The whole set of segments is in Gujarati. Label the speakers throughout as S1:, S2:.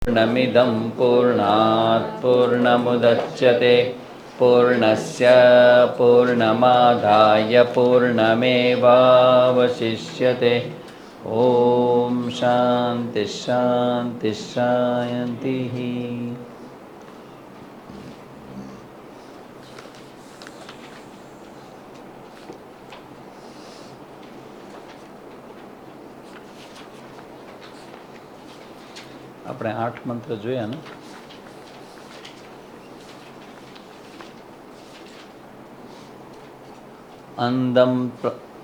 S1: पूर्णमिदं पूर्णात् पूर्णमुदच्यते पूर्णस्य पूर्णमादाय पूर्णमेवावशिष्यते। ॐ शान्ति शान्ति शान्तिः। આપણે 8 મંત્ર જોયા ને?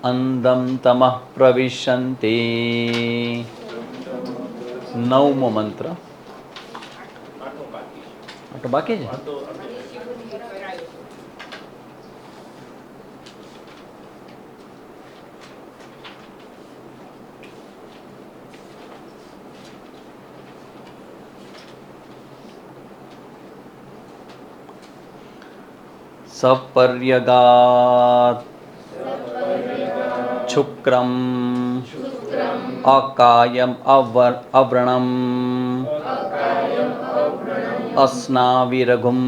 S1: અંદમ તમઃ પ્રવિશન્તિ, 9મો મંત્ર. આટલો બાકી છે. સપર્યગાત શુક્રમ અકાયમ અવ્રણમ અસ્નાવિરઘુમ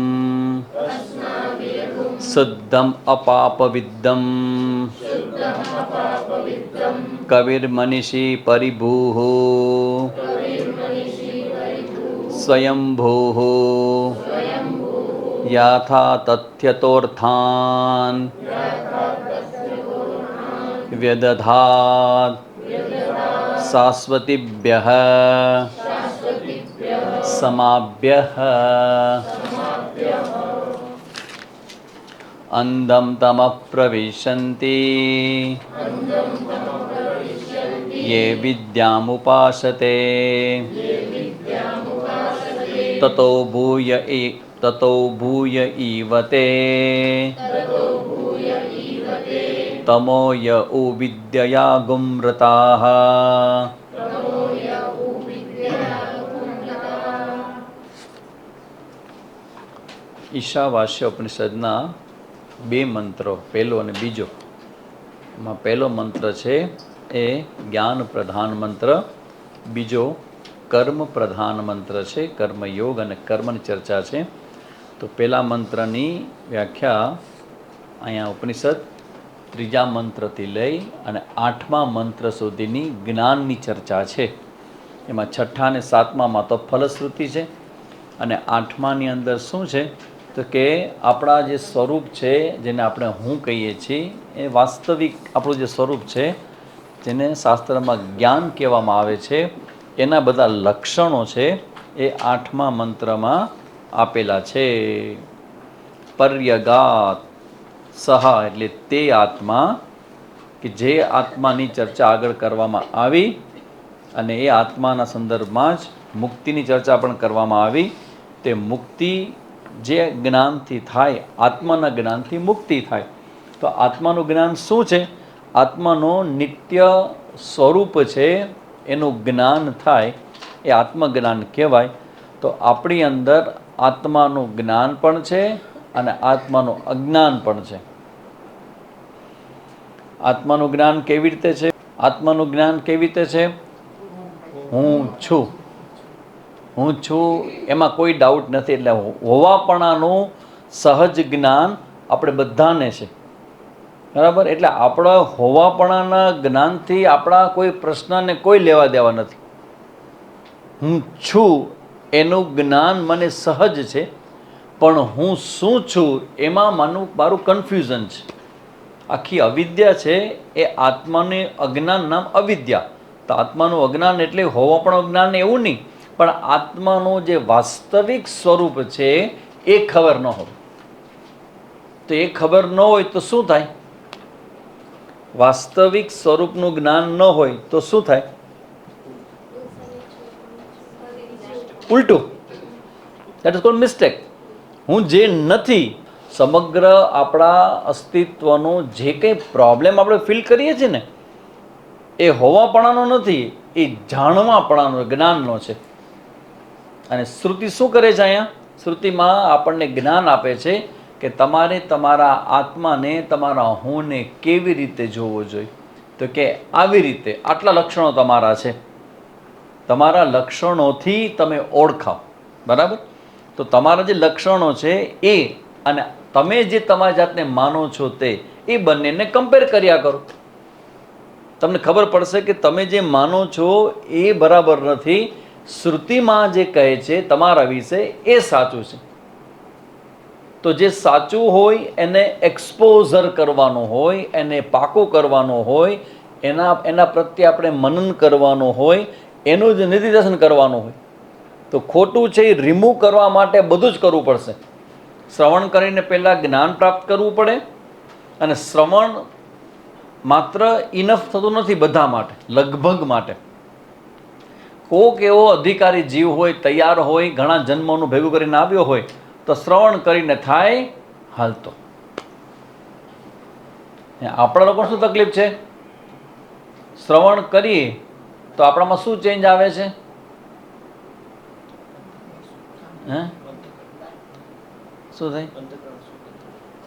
S1: શુદ્ધમ અપાપવિદ્ધમ કવિર્મનિષી પરિભૂઃ સ્વયંભૂઃ યાથા તથ્યતોર્થાન વ્યદધાત શાશ્વતીભ્યઃ સમાભ્યઃ અંધમ તમઃ પ્રવિશન્તિ યે વિદ્યામુપાસતે તતો ભૂય ઈવતે તમોય ઉવિદ્યયા ગુમ્રતાઃ. ઈશાવાસ્ય ઉપનિષદના 2 મંત્રો, પહેલો અને બીજો. એમાં પહેલો મંત્ર છે એ જ્ઞાન પ્રધાન મંત્ર, બીજો કર્મ પ્રધાન મંત્ર છે. કર્મયોગ અને કર્મની ચર્ચા છે. તો પહેલા મંત્રની વ્યાખ્યા અહીંયા ઉપનિષદ 3જા મંત્રથી લઈ અને 8મા મંત્ર સુધીની જ્ઞાનની ચર્ચા છે. એમાં 6ઠ્ઠા અને 7મામાં તો ફલશ્રુતિ છે, અને 8માની અંદર શું છે તો કે આપણા જે સ્વરૂપ છે, જેને આપણે હું કહીએ છીએ, એ વાસ્તવિક આપણું જે સ્વરૂપ છે, જેને શાસ્ત્રમાં જ્ઞાન કહેવામાં આવે છે, એના બધા લક્ષણો છે એ 8મા મંત્રમાં આપેલા છે. પર્યગાત સહ એટલે તે આત્મા કે જે આત્માની ચર્ચા આગળ કરવામાં આવી, અને એ આત્માના સંદર્ભમાં જ મુક્તિની ચર્ચા પણ કરવામાં આવી. તે મુક્તિ જે જ્ઞાનથી થાય, આત્માના જ્ઞાનથી મુક્તિ થાય. તો આત્માનું જ્ઞાન શું છે? આત્માનો નિત્ય સ્વરૂપ છે, એનું જ્ઞાન થાય એ આત્મજ્ઞાન કહેવાય. તો આપણી અંદર આત્માનું જ્ઞાન પણ છે અને આત્માનું અજ્ઞાન પણ છે. આત્માનું જ્ઞાન કેવી રીતે છે? આત્માનું જ્ઞાન કેવી રીતે છે? હું છું, હું છું, એમાં કોઈ ડાઉટ નથી. એટલે હોવાપણાનું સહજ જ્ઞાન આપણે બધાને છે, બરાબર? એટલે આપણા હોવાપણાના જ્ઞાનથી આપણા કોઈ પ્રશ્નને કોઈ લેવા દેવા નથી. હું છું એનું જ્ઞાન મને સહજ છે, પણ હું શું છું એમાં મારું કન્ફ્યુઝન છે. આખી અવિદ્યા છે એ આત્માનું અજ્ઞાન નામ અવિદ્યા. તો આત્માનું અજ્ઞાન એટલે હોવાપણું જ્ઞાન એવું નહીં, પણ આત્માનું જે વાસ્તવિક સ્વરૂપ છે એ ખબર ન હોય. તો એ ખબર ન હોય તો શું થાય? વાસ્તવિક સ્વરૂપનું જ્ઞાન ન હોય તો શું થાય? ઉલટું. That is called mistake. હું જે નથી, સમગ્ર આપણા અસ્તિત્વનો જે કંઈ પ્રોબ્લેમ આપણે ફીલ કરીએ છીએ ને, એ હોવાપણાનો નથી, એ જાણવાપણાનો, જ્ઞાનનો છે. અને શ્રુતિ શું કરે છે? અહીંયા શ્રુતિમાં આપણને જ્ઞાન આપે છે કે તમારે તમારા આત્માને, તમારા હુંને કેવી રીતે જોવો જોઈએ. તો કે આવી રીતે, આટલા લક્ષણો તમારા છે. તમારા લક્ષણોથી તમે ઓળખાવ. બરાબર? તો તમારા જે લક્ષણો છે એ અને તમે જે તમારી જાતને માનો છો તે એ બંનેને કમ્પેર કર્યા કરો. તમને ખબર પડશે કે તમે જે માનો છો એ બરાબર નથી. શ્રુતિમાં જે કહે છે તમારા વિશે એ સાચું છે. તો જે સાચું હોય એને એક્સપોઝર કરવાનો હોય, એને પાકો કરવાનો હોય, એના પ્રત્યે આપણે મનન કરવાનું હોય, એનું જ નિર્દેશન કરવાનું હોય. તો ખોટું છે એ રિમૂવ કરવા માટે બધું જ કરવું પડશે. શ્રવણ કરીને પહેલાં જ્ઞાન પ્રાપ્ત કરવું પડે. અને શ્રવણ માત્ર ઇનફ થતું નથી બધા માટે, લગભગ માટે. કોક એવો અધિકારી જીવ હોય, તૈયાર હોય, ઘણા જન્મોનું ભેગું કરીને આવ્યો હોય તો શ્રવણ કરીને થાય હાલતો. આપણા લોકો શું તકલીફ છે? શ્રવણ કરીએ તો આપણામાં શું ચેન્જ આવે છે? હે શું થાય?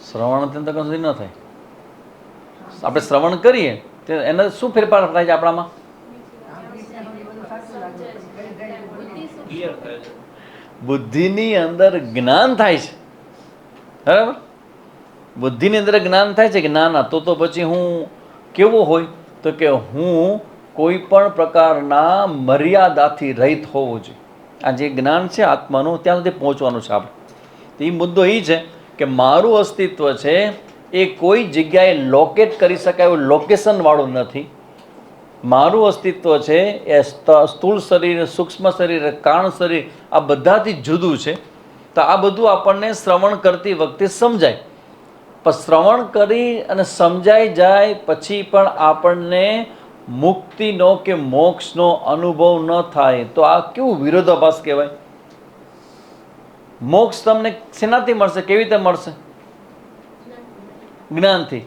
S1: શ્રવણ અંતકરણ સુધી ન થાય. આપણે શ્રવણ કરીએ તો એના શું ફેરફાર થાય છે આપણામાં? બુદ્ધિની અંદર જ્ઞાન થાય છે. બરાબર? બુદ્ધિની અંદર જ્ઞાન થાય છે કે ના ના, તો પછી હું કેવો હોય તો કે હું કોઈ પણ પ્રકારના મર્યાદાથી રહિત હોવો જોઈએ. આ જે જ્ઞાન છે આત્માનું, ત્યાં સુધી પહોંચવાનું છે આપણે. તો એ મુદ્દો એ છે કે મારું અસ્તિત્વ છે એ કોઈ જગ્યાએ લોકેટ કરી શકાય એવું લોકેશનવાળું નથી. મારું અસ્તિત્વ છે એ સ્થૂળ શરીર, સૂક્ષ્મ શરીર, કારણ શરીર આ બધાથી જુદું છે. તો આ બધું આપણને શ્રવણ કરતી વખતે સમજાય. પણ શ્રવણ કરી અને સમજાઈ જાય પછી પણ આપણને મુક્તિનો કે મોક્ષનો અનુભવ ન થાય તો આ કેવું વિરોધાભાસ કહેવાય? મોક્ષ તમને શેનાથી મળશે? કેવી રીતે મળશે? જ્ઞાનથી.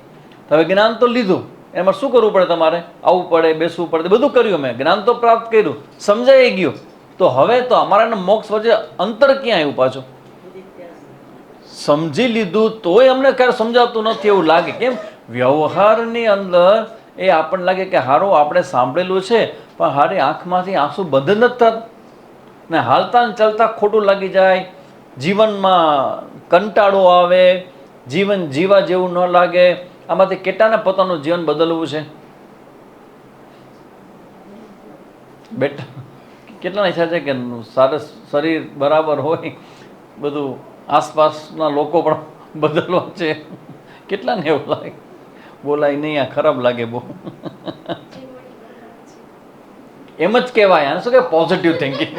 S1: હવે જ્ઞાન તો લીધું, એમાં શું કરવું પડે? તમારે આવવું પડે, બેસવું પડે, બધું કર્યું. મેં જ્ઞાન તો પ્રાપ્ત કર્યું, સમજાઈ ગયું. તો હવે તો અમારા મોક્ષ વચ્ચે અંતર ક્યાં આવ્યું પાછું? સમજી લીધું તોય અમને ક્યારે સમજાતું નથી એવું લાગે. કેમ? વ્યવહારની અંદર એ આપણને લાગે કે હારું આપણે સાંભળેલું છે પણ હારી આંખમાંથી આંસુ બંધ નથી થતા ને હાલતા ને ચાલતા ખોટું લાગી જાય, જીવનમાં કંટાળો આવે, જીવન જીવા જેવું ન લાગે. આમાંથી કેટલાને પોતાનું જીવન બદલવું છે? બેટા કેટલાને ઈચ્છા છે કે સારું શરીર બરાબર હોય, બધું આસપાસના લોકો પણ બદલવા છે? કેટલાને એવું લાગે? બોલાય નહીં, આ ખરાબ લાગે બહુ. એમ જ કહેવાય. આને શું કે પોઝિટિવ થિંકિંગ.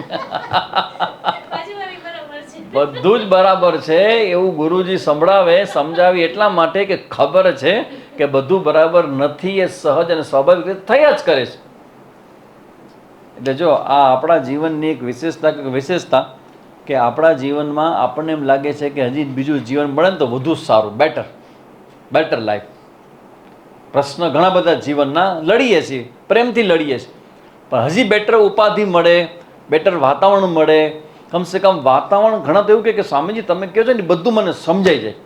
S1: બધું જ બરાબર છે એવું ગુરુજી સંભળાવે, સમજાવી એટલા માટે કે ખબર છે કે બધું બરાબર નથી. એ સહજ અને સ્વાભાવિક રીતે થયા જ કરે છે. એટલે જો આ આપણા જીવનની એક વિશેષતા કે આપણા જીવનમાં આપણને એમ લાગે છે કે હજી બીજું જીવન મળે ને તો વધુ સારું, બેટર લાઈફ. પ્રશ્ન ઘણા બધા જીવનના લડીએ છીએ, પ્રેમથી લડીએ છીએ, પણ હજી બેટર ઉપાધિ મળે, બેટર વાતાવરણ મળે. કમસે કમ વાતાવરણ. ઘણા તો એવું કે સ્વામીજી તમે કહો છો ને બધું મને સમજાઈ જાય,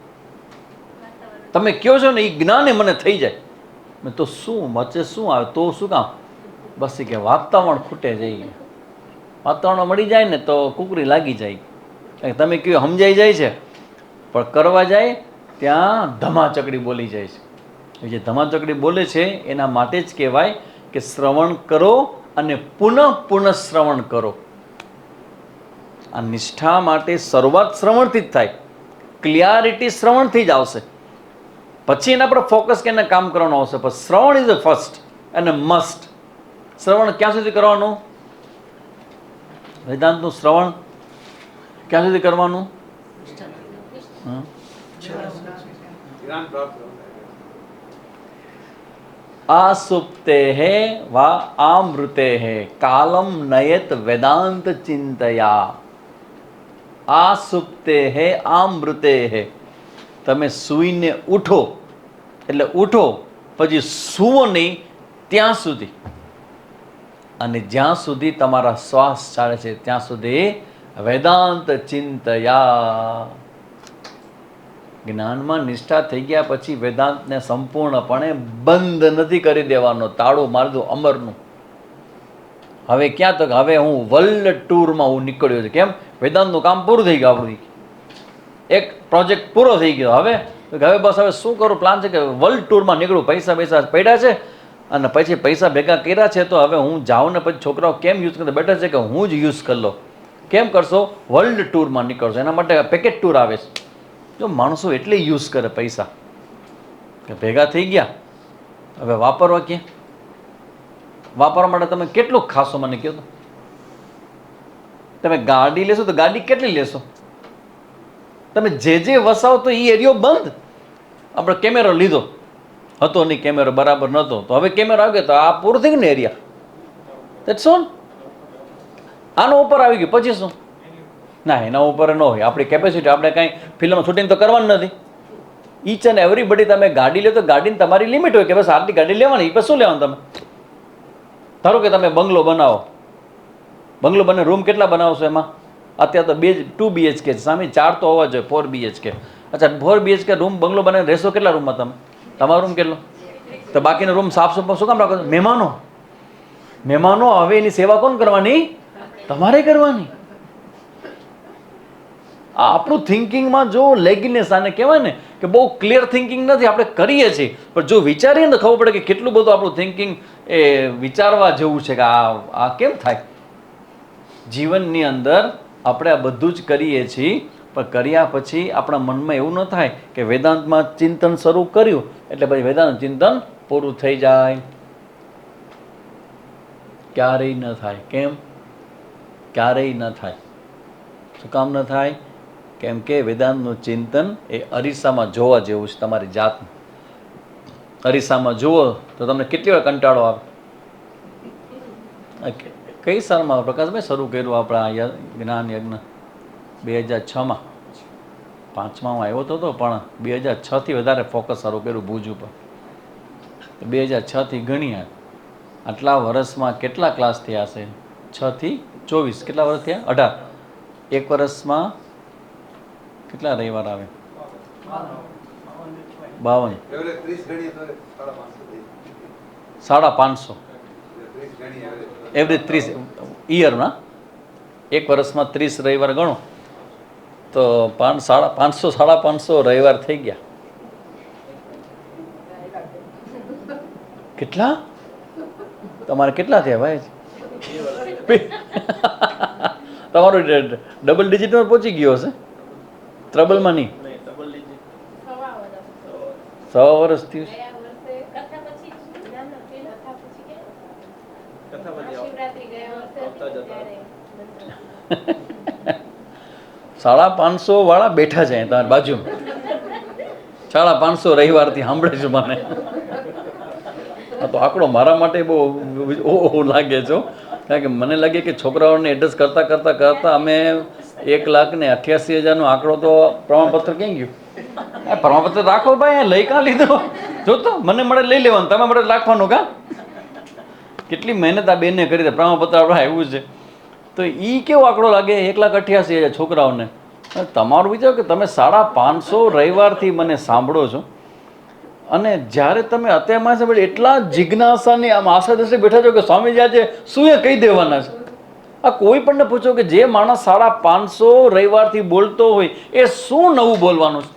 S1: તમે કહો છો ને એ જ્ઞાન મને થઈ જાય. મેં તો શું વચ્ચે શું આવે તો શું કામ? બસ કે વાતાવરણ ખૂટે જઈએ. વાતાવરણ મળી જાય ને તો કુકરી લાગી જાય. તમે કહો સમજાઈ જાય છે પણ કરવા જાય ત્યાં ધમાચકડી બોલી જાય છે. જે ધમાચકડી બોલે છે એના માટે જ કહેવાય કે શ્રવણ કરો અને પુનઃ શ્રવણ કરો. આ નિષ્ઠા માટે શરૂઆત શ્રવણથી જ થાય. ક્લિયરિટી શ્રવણથી જ આવશે. પછી એના પર ફોકસ કરીને કામ કરવાનું આવશે. પણ શ્રવણ ઇઝ ધ ફર્સ્ટ અને મસ્ટ. શ્રવણ ક્યાં સુધી કરવાનું? વેદાંતનું શ્રવણ ક્યાં સુધી કરવાનું? આસુપ્તે વા આમૃતે કાલમ નયત વેદાંત ચિંતયા. આસુપ્તે આમૃતે. તમે સૂઈને ઉઠો એટલે ઉઠો, પછી સૂવો નહીં ત્યાં સુધી, અને જ્યાં સુધી તમારા શ્વાસ ચાલે છે ત્યાં સુધી વેદાંત ચિંતયા. જ્ઞાનમાં નિષ્ઠા થઈ ગયા પછી વેદાંતને સંપૂર્ણપણે બંધ નથી કરી દેવાનો. તાળું મારી દો અમરનું. હવે ક્યાં તો હવે હું વર્લ્ડ ટૂરમાં હું નીકળ્યો છું. કેમ? વેદાંતનું કામ પૂરું થઈ ગયું આપણું, એક પ્રોજેક્ટ પૂરો થઈ ગયો. હવે બસ હવે શું કરું, પ્લાન છે કે વર્લ્ડ ટૂરમાં નીકળું. પૈસા પડ્યા છે અને પછી પૈસા ભેગા કર્યા છે તો હવે હું જાઉં ને પછી છોકરાઓ કેમ યુઝ કરે, બેટર છે કે હું જ યુઝ કરી લો. કેમ કરશો? વર્લ્ડ ટૂરમાં નીકળશો. એના માટે પેકેજ ટૂર આવે છે. જો માણસો એટલે યુઝ કરે પૈસા કે ભેગા થઈ ગયા, હવે વાપરવા ક્યાં? વાપરવા માટે તમે કેટલું ખાશો મને કહો તો? તમે ગાડી લેશો તો ગાડી કેટલી લેશો? તમે જે વસાવો તો એ એરિયો બંધ. આપણે કેમેરો લીધો હતો નહીં, કેમેરો બરાબર નહોતો, તો હવે કેમેરો આવી ગયો તો આ પૂરું થઈ ગયું ને એરિયા. That's all. આનો ઉપર આવી ગયું પછી શું? ના, એના ઉપર ન હોય. આપણી કેપેસિટી, આપણે કાંઈ ફિલ્મ શૂટિંગ તો કરવાનું નથી. ઈચ એન્ડ એવરીબડી તમે ગાડી લે તો ગાડીની તમારી લિમિટ હોય કે બસ આટલી ગાડી લેવાની, પછી શું લેવાનું તમે? ધારો કે તમે બંગલો બનાવો, બંગલો બને રૂમ કેટલા બનાવશો એમાં? અત્યારે તો 2 BHK છે, સામે 4 તો હોવા જોઈએ, 4 BHK. અચ્છા, 4 BHK રૂમ બંગલો બને રહેશો કેટલા રૂમમાં તમે? તમારો રૂમ કેટલો? તો બાકીનો રૂમ સાફ સફાઈ શું કામ રાખો? મહેમાનો હવે એની સેવા કોણ કરવાની? તમારે કરવાની. આ આપણું થિંકિંગમાં જો લેગીનેસ, આને કહેવાય ને કે બહુ ક્લિયર થિંકિંગ નથી. આપણે કરીએ છીએ પણ જો વિચારીએ ને ખબર પડે કે કેટલું બધું આપણું થિંકિંગ એ વિચારવા જેવું છે કે આ કેમ થાય. જીવનની અંદર આપણે આ બધું જ કરીએ છીએ પણ કર્યા પછી આપણા મનમાં એવું ન થાય કે વેદાંતમાં ચિંતન શરૂ કર્યું એટલે પછી વેદાંત ચિંતન પૂરું થઈ જાય. ક્યારેય ન થાય. કેમ? ક્યારેય ન થાય. શું કામ ન થાય? કેમ કે વેદાંતનું ચિંતન એ અરીસામાં જોવા જેવું છે. તમારી જાતને અરીસામાં જુઓ તો તમને કેટલી વાર કંટાળો આવે. કઈ સાલમાં પ્રકાશભાઈ શરૂ કર્યું આપણા જ્ઞાન યજ્ઞ? 2006માં. 5માં હું આવ્યો હતો પણ 2006થી વધારે ફોકસ શરૂ કર્યું ભુજ ઉપર. 2006થી ગણીએ આટલા વર્ષમાં કેટલા ક્લાસ થયા હશે? 6 થી 24 કેટલા વર્ષ થયા? 18. એક વર્ષમાં કેટલા રવિવાર આવે? 52. 550. એવરેજ 30 યરમાં. એક વર્ષમાં 30 રવિવાર ગણો તો 500 રવિવાર થઈ ગયા. કેટલા? તમારે કેટલા થયા ભાઈ? તમારું ડબલ ડિજિટમાં પહોંચી ગયો હશે, ટ્રબલમાં નહીં. 6 વર્ષ થયું. 550 વાળા બેઠા છે તમારી બાજુમાં. 550 રવિવારથી સાંભળે છે મને. તો આંકડો મારા માટે બહુ લાગે છે, કારણ કે મને લાગે કે છોકરાઓને એડ્રેસ કરતાં અમે 1,88,000નો આંકડો તો પ્રમાણપત્ર ક્યાં ગયું? પ્રમાણપત્ર રાખો ભાઈ, લઈ કાં લીધો? જોતો મને મળે લઈ લેવાનું, તમે મળે રાખવાનું. કાં કેટલી મહેનત આ બેનને કરી દે, પ્રમાણપત્ર આપણે આવ્યું છે. તો એ કેવો આંકડો લાગે? 1,88,000 છોકરાઓને. તમારું વિચારો કે તમે 550 રવિવારથી મને સાંભળો છો અને જ્યારે તમે અત્યારમાં સાંભળે એટલા જિજ્ઞાસાની આમ આશા દ્રષ્ટિ બેઠા છો કે સ્વામીજી આજે શું એ કહી દેવાના છે. આ કોઈ પણ પૂછો કે જે માણસ 550 રવિવારથી બોલતો હોય એ શું નવું બોલવાનું છે?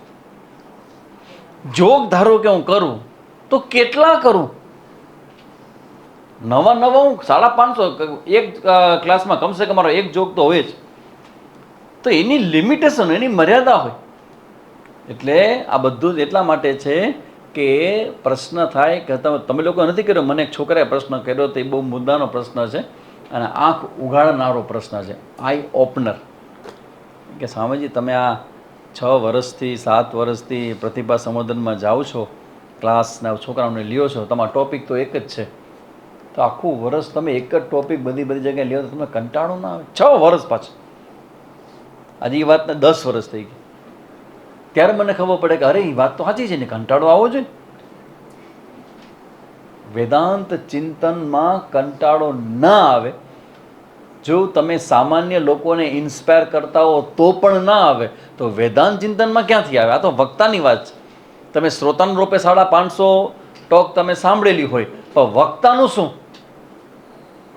S1: જોગ ધારો કે હું કરું તો કેટલા કરું? નવા હું 550 એક ક્લાસમાં કમસે કમ મારો એક જોગ તો હોય જ. તો એની લિમિટેશન, એની મર્યાદા હોય. એટલે આ બધું જ એટલા માટે છે કે પ્રશ્ન થાય કે તમે લોકો નથી કર્યો. મને એક છોકરાએ પ્રશ્ન કર્યો તો એ બહુ મુદ્દાનો પ્રશ્ન છે અને આંખ ઉઘાડનારો પ્રશ્ન છે, આઈ ઓપનર. કે સ્વામીજી તમે આ 6 વર્ષથી 7 વર્ષથી પ્રતિભા સંવર્ધનમાં જાઓ છો, ક્લાસના છોકરાઓને લ્યો છો, તમારો ટોપિક તો એક જ છે, તો આખું વર્ષ તમે એક જ ટોપિક બધી જગ્યાએ લ્યો તો તમને કંટાળો ના આવે? 6 વર્ષ પાછું. આજે એ વાતને 10 વર્ષ થઈ ગઈ. ત્યારે મને ખબર પડે કે અરે એ વાત તો સાચી છે ને, કંટાળો આવવો જોઈએ. વેદાંત ચિંતનમાં કંટાળો ના આવે. જો તમે સામાન્ય લોકોને ઇન્સ્પાયર કરતા હો તો પણ ના આવે તો વેદાંત ચિંતનમાં ક્યાંથી આવે? આ તો વક્તાની વાત છે. તમે શ્રોતાનું રૂપે 550 ટોક તમે સાંભળેલી હોય પણ વક્તાનું શું?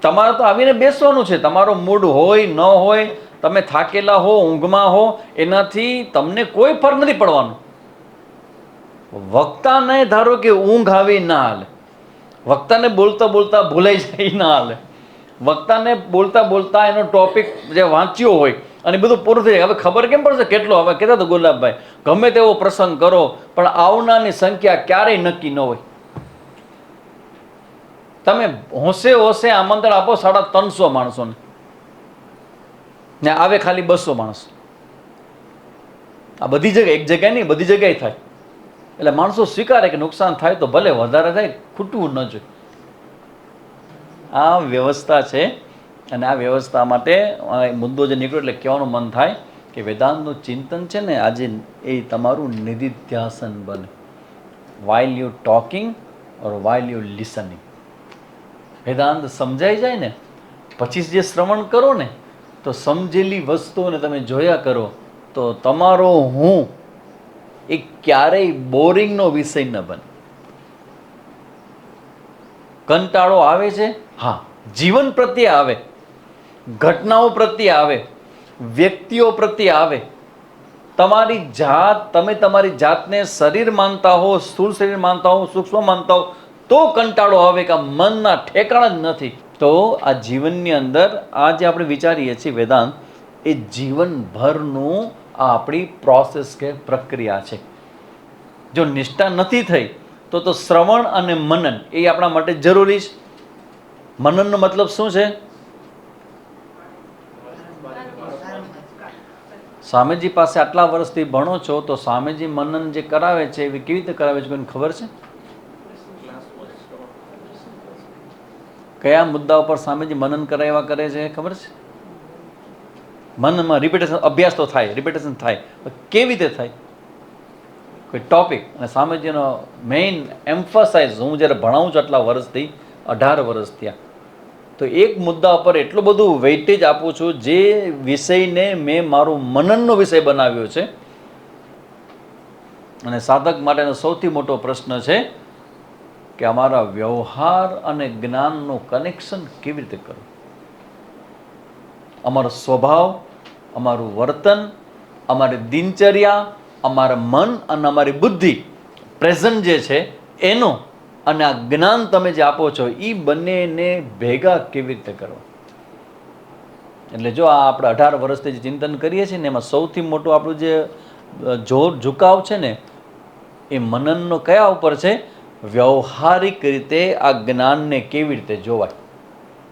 S1: તમારે તો આવીને બેસવાનું છે. તમારો મૂડ હોય ન હોય, તમે થાકેલા હો, ઊંઘમાં હો, એનાથી તમને કોઈ ફરક નથી પડવાનો. વક્તાને ધારો કે ઊંઘ આવી ના હાલે, વક્તાને બોલતા બોલતા ભૂલાઈ જાય ના હાલે, વક્તાને બોલતા બોલતા એનો ટોપિક જે વાંચ્યો હોય અને બધું પૂરું થઈ જાય. હવે ખબર કેમ પડશે કેટલો? હવે કહેતા હતા ગુલાબભાઈ, ગમે તેવો પ્રસંગ કરો પણ આવનારની સંખ્યા ક્યારેય નક્કી ન હોય. તમે હોશે હોશે આમંત્રણ આપો 350 માણસોને, ને આવે ખાલી 200 માણસ. આ બધી જગ્યાએ, એક જગ્યાએ નહીં, બધી જગ્યાએ થાય. એટલે માણસો સ્વીકારે કે નુકસાન થાય તો ભલે, વધારે થાય ખૂટવું ન જોઈએ. આ વ્યવસ્થા છે. અને આ વ્યવસ્થા માટે મુદ્દો જે નીકળ્યો એટલે કહેવાનું મન થાય કે વેદાંતનું ચિંતન છે ને આજે એ તમારું નિધિધ્યાસન બને. While you talking or while you listening. Vedanta સમજાઈ જાય ને પછી જે શ્રવણ કરો ને, તો સમજેલી વસ્તુઓને તમે જોયા કરો તો તમારો હું એ ક્યારેય બોરિંગનો વિષય ન બને. કંટાળો આવે છે, હા, જીવન પ્રત્યે આવે, ઘટનાઓ પ્રત્યે આવે, વ્યક્તિઓ પ્રત્યે આવે. તમારી જાત, તમે તમારી જાતને શરીર માનતા હો, સ્થૂળ શરીર માનતા હો, સૂક્ષ્મ માનતા હો, તો કંટાળો આવે કે મનના ઠેકાણા જ નથી. તો આ જીવનની અંદર આ જે આપણે વિચારીએ છીએ વેદાંત, એ જીવનભરનું આ આપણી પ્રોસેસ કે પ્રક્રિયા છે. જો નિષ્ઠા નથી થઈ તો શ્રવણ અને મનન એ આપણા માટે જરૂરી છે. મનનનો મતલબ શું છે? સ્વામીજી પાસે આટલા વર્ષથી ભણો છો તો સ્વામીજી મનન જે કરાવે છે એ કેવી રીતે કરાવે છે કોઈને ખબર છે? કયા મુદ્દા ઉપર સ્વામીજી મનન કરાવ્યા કરે છે ખબર છે? મનમાં રિપીટેશન, અભ્યાસ તો થાય, રિપીટેશન થાય, કેવી રીતે થાય? કોઈ ટોપિક. અને સ્વામીજીનો મેઇન એમ્ફસાઇઝ, હું જ્યારે ભણાવું છું આટલા વર્ષથી, 18 વર્ષ થયા, તો એક મુદ્દા પર એટલું બધું વેઇટેજ આપું છું જે વિષયને મેં મારું મનનનો વિષય બનાવ્યો છે. અને સાધક માટેનો સૌથી મોટો પ્રશ્ન છે કે અમારા વ્યવહાર અને જ્ઞાનનું કનેક્શન કેવી રીતે કરવું. અમારો સ્વભાવ, અમારું વર્તન, અમારી દિનચર્યા, અમારા મન અને અમારી બુદ્ધિ પ્રેઝન્ટ જે છે એનું અને આ જ્ઞાન તમે જે આપો છો એ બંનેને ભેગા કેવી રીતે કરવા. એટલે જો આ આપણે 18 વર્ષથી જે ચિંતન કરીએ છીએ ને એમાં સૌથી મોટું આપણું જે જોર ઝુકાવ છે ને એ મનનનો કયા ઉપર છે? વ્યવહારિક રીતે આ જ્ઞાનને કેવી રીતે જોવાય.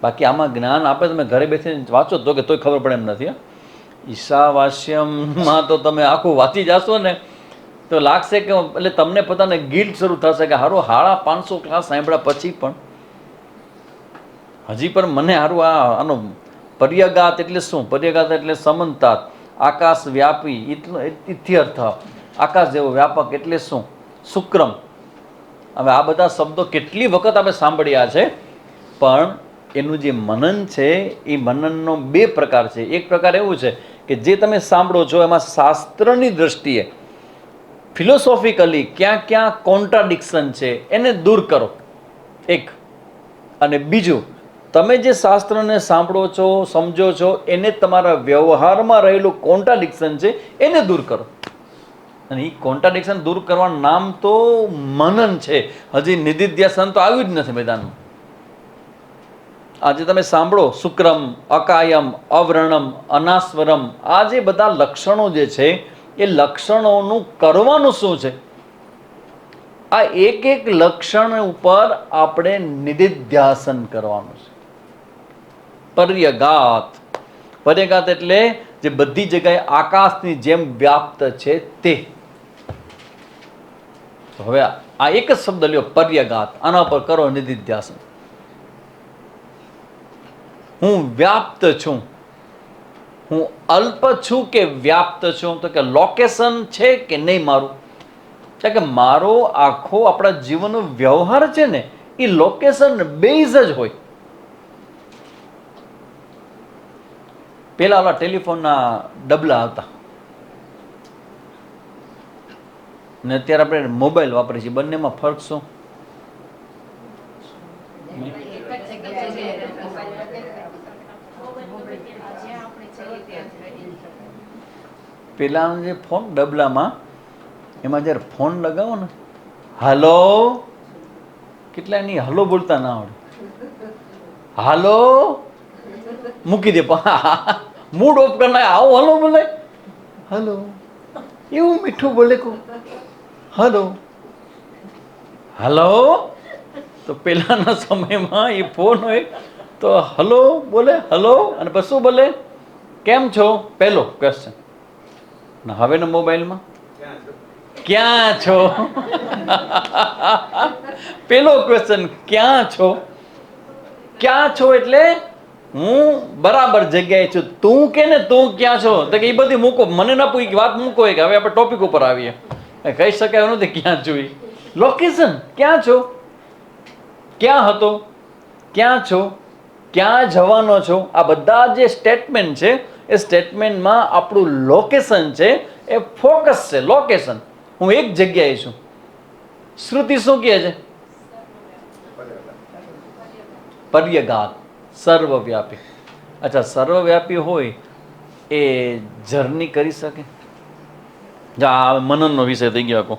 S1: બાકી આમાં જ્ઞાન આપે તમે ઘરે બેસીને વાંચો તો કે તોય ખબર પડે એમ નથી. ઈશાવાસ્યમમાં તો તમે આખું વાંચી જશો ને તો લાગશે કે, એટલે તમને પોતાને ગિલ્ટ શરૂ થશે કે હારું 550 ક્લાસ સાંભળ્યા પછી પણ હજી પણ મને હારું આનો પર્યગાત એટલે શું? પર્યગાત એટલે સમંતાત, આકાશ વ્યાપી, ઇત્યર્થ, આકાશ જેવો વ્યાપક એટલે શું? શુક્રમ. હવે આ બધા શબ્દો કેટલી વખત આપણે સાંભળ્યા છે, પણ એનું જે મનન છે એ મનનનો 2 પ્રકાર છે. એક પ્રકાર એવું છે કે જે તમે સાંભળો છો એમાં શાસ્ત્રની દ્રષ્ટિએ ફિલોસોફિકલી ક્યાં ક્યાં કોન્ટ્રાડિક્શન છે એને દૂર કરો, એક. અને બીજું, તમે જે શાસ્ત્રને સાંભળો છો, સમજો છો, એને તમારા વ્યવહારમાં રહેલું કોન્ટ્રાડિક્શન છે એને દૂર કરો. અને એ કોન્ટ્રાડિક્શન દૂર કરવાનું નામ તો મનન છે. હજી નિધિધ્યાસન તો આવ્યું જ નથી મેદાનમાં. આજે તમે સાંભળો શુક્રમ, અકાયમ, અવ્રણમ, અનાસ્વરમ, આ જે બધા લક્ષણો જે છે એ લક્ષણોનું કરવાનું શું છે? આ એક એક લક્ષણ ઉપર આપણે નિધિધ્યાસન કરવાનું છે. પર્યગાત. પર્યગાત એટલે જે બધી જગ્યાએ આકાશની જેમ વ્યાપ્ત છે તે. હવે આ એક જ શબ્દ લ્યો, પર્યગાત. આના પર કરો નિધિધ્યાસન. હું વ્યાપ્ત છું. હું અલ્પ છું કે વ્યાપ્ત છું? તો કે લોકેશન છે કે નહીં મારું? કે મારો આખો આપણા જીવનનો વ્યવહાર છે ને એ લોકેશન બેઝ જ હોય. પેલા ઓલા ટેલિફોનના ડબલા હતા ને અત્યારે આપણે મોબાઈલ વાપરીએ છીએ, બંનેમાં ફરક શું? પેલા જે ફોન ડબલામાં, એમાં જ્યારે ફોન લગાવો ને, હાલો, કેટલા નહીં હલો બોલતા ના આવડે, હાલો મૂકી દે, મૂડ ઓફ કરના આવો હલો બોલે, હલો, એવું મીઠું બોલે કો, હલો હલો. તો પેલાના સમયમાં એ ફોન હોય તો હલો બોલે, હલો, અને પછી શું બોલે, કેમ છો, પહેલો ક્વેશ્ચન. હવેના મોબાઈલમાં ક્યાં છો, પેલો ક્વેશ્ચન ક્યાં છો. ક્યાં છો એટલે હું બરાબર જગ્યાએ છું, તું કે ને તું ક્યાં છો, તો કે એ બધી મૂકો, મને ના પૂછી વાત મૂકો, કે હવે આપણે ટોપિક ઉપર આવીએ. કહી શકાય નથી ક્યાં છું, લોકેશન ક્યાં છો, ક્યાં હતો, ક્યાં છો, ક્યાં જવાનો છો. આ બધા જે સ્ટેટમેન્ટ છે એ સ્ટેટમેન્ટમાં આપણું લોકેશન છે, એ ફોકસ છે, લોકેશન. હું એક જગ્યાએ છું. શ્રુતિ શું કહે છે, પર્યગાત, સર્વવ્યાપી. અચ્છા, સર્વવ્યાપી હોય એ જર્ની કરી શકે. જા મનનનો વિષય થઈ ગયો આખો.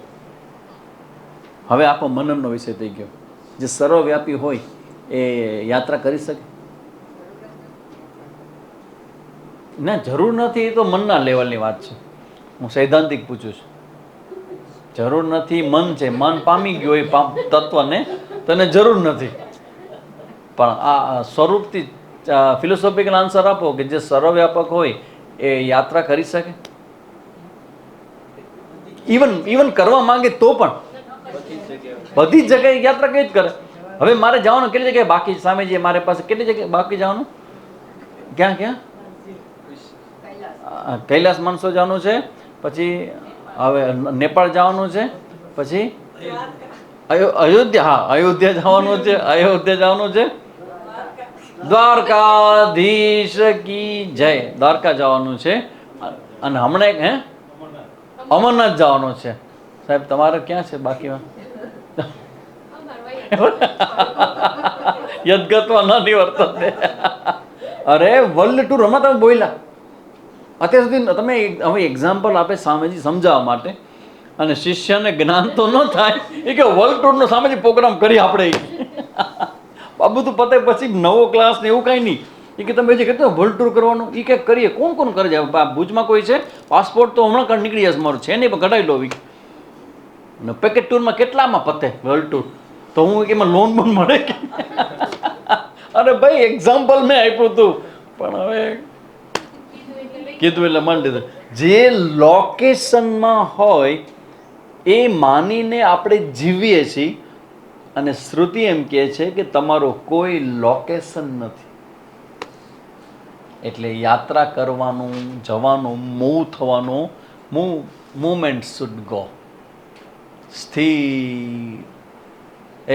S1: હવે આખો મનનનો વિષય થઈ ગયો. જે સર્વવ્યાપી હોય એ યાત્રા કરી શકે? ના, જરૂર નથી. એ તો મનના લેવલની વાત છે. હું સૈદ્ધાંતિક પૂછું છું. જરૂર નથી. મન છે, મન પામી ગયું એ તત્વને, તને જરૂર નથી. પણ આ સ્વરૂપથી ફિલોસોફિકલ આન્સર આપો કે જે સર્વવ્યાપક હોય એ યાત્રા કરી શકે. ઇવન કરવા માંગે તો પણ બધી જ જગ્યાએ યાત્રા કઈ જ કરે. હવે મારે જવાનું કેટલી જગ્યાએ બાકી, સામે જે મારે પાસે કેટલી જગ્યાએ બાકી જવાનું, ક્યાં ક્યાં, કૈલાસ માનસો જવાનું છે, પછી હવે નેપાળ જવાનું છે, પછી અયોધ્યા, હા અયોધ્યા જવાનું છે, અયોધ્યા જવાનું છે, દ્વારકાધીશ કી જય, દ્વારકા જવાનું છે, અને હમણાં એક અમરનાથ જવાનું છે. સાહેબ તમારે ક્યાં છે બાકીમાં? યદગત્વા ન નિવર્તતે. અરે વર્લ્ડ ટૂર હમણાં તમે બોલ્યા, અત્યાર સુધી તમે હવે એક્ઝામ્પલ આપે સ્વામીજી સમજાવવા માટે, અને શિષ્યને જ્ઞાન તો ન થાય એ કે વર્લ્ડ ટૂરનો સ્વામીજી પ્રોગ્રામ કરી આપણે. બાબુ તું પતે પછી નવો ક્લાસ ને એવું કાંઈ નહીં. એ કે તમે જે કહેતો વર્લ્ડ ટૂર કરવાનું, એ કંઈક કરીએ. કોણ કોણ કરે છે? ભુજમાં કોઈ છે? પાસપોર્ટ તો હમણાં નીકળી જશે મારું, છે નહીં પણ કઢાવી લો. ને પેકેટ ટૂરમાં કેટલામાં પતે વર્લ્ડ ટૂર? તો હું એમાં લોન બોન મળે કે? અરે ભાઈ એક્ઝામ્પલ મેં આપ્યું હતું, પણ હવે કીધું એટલે માની લીધું. જે લોકેશનમાં હોય એ માનીને આપણે જીવીએ છીએ. અને શ્રુતિ એમ કહે છે કે તમારો કોઈ લોકેશન નથી. એટલે યાત્રા કરવાનું, જવાનું, મૂવ થવાનું, મૂવમેન્ટ શુડ ગો. સ્થિર,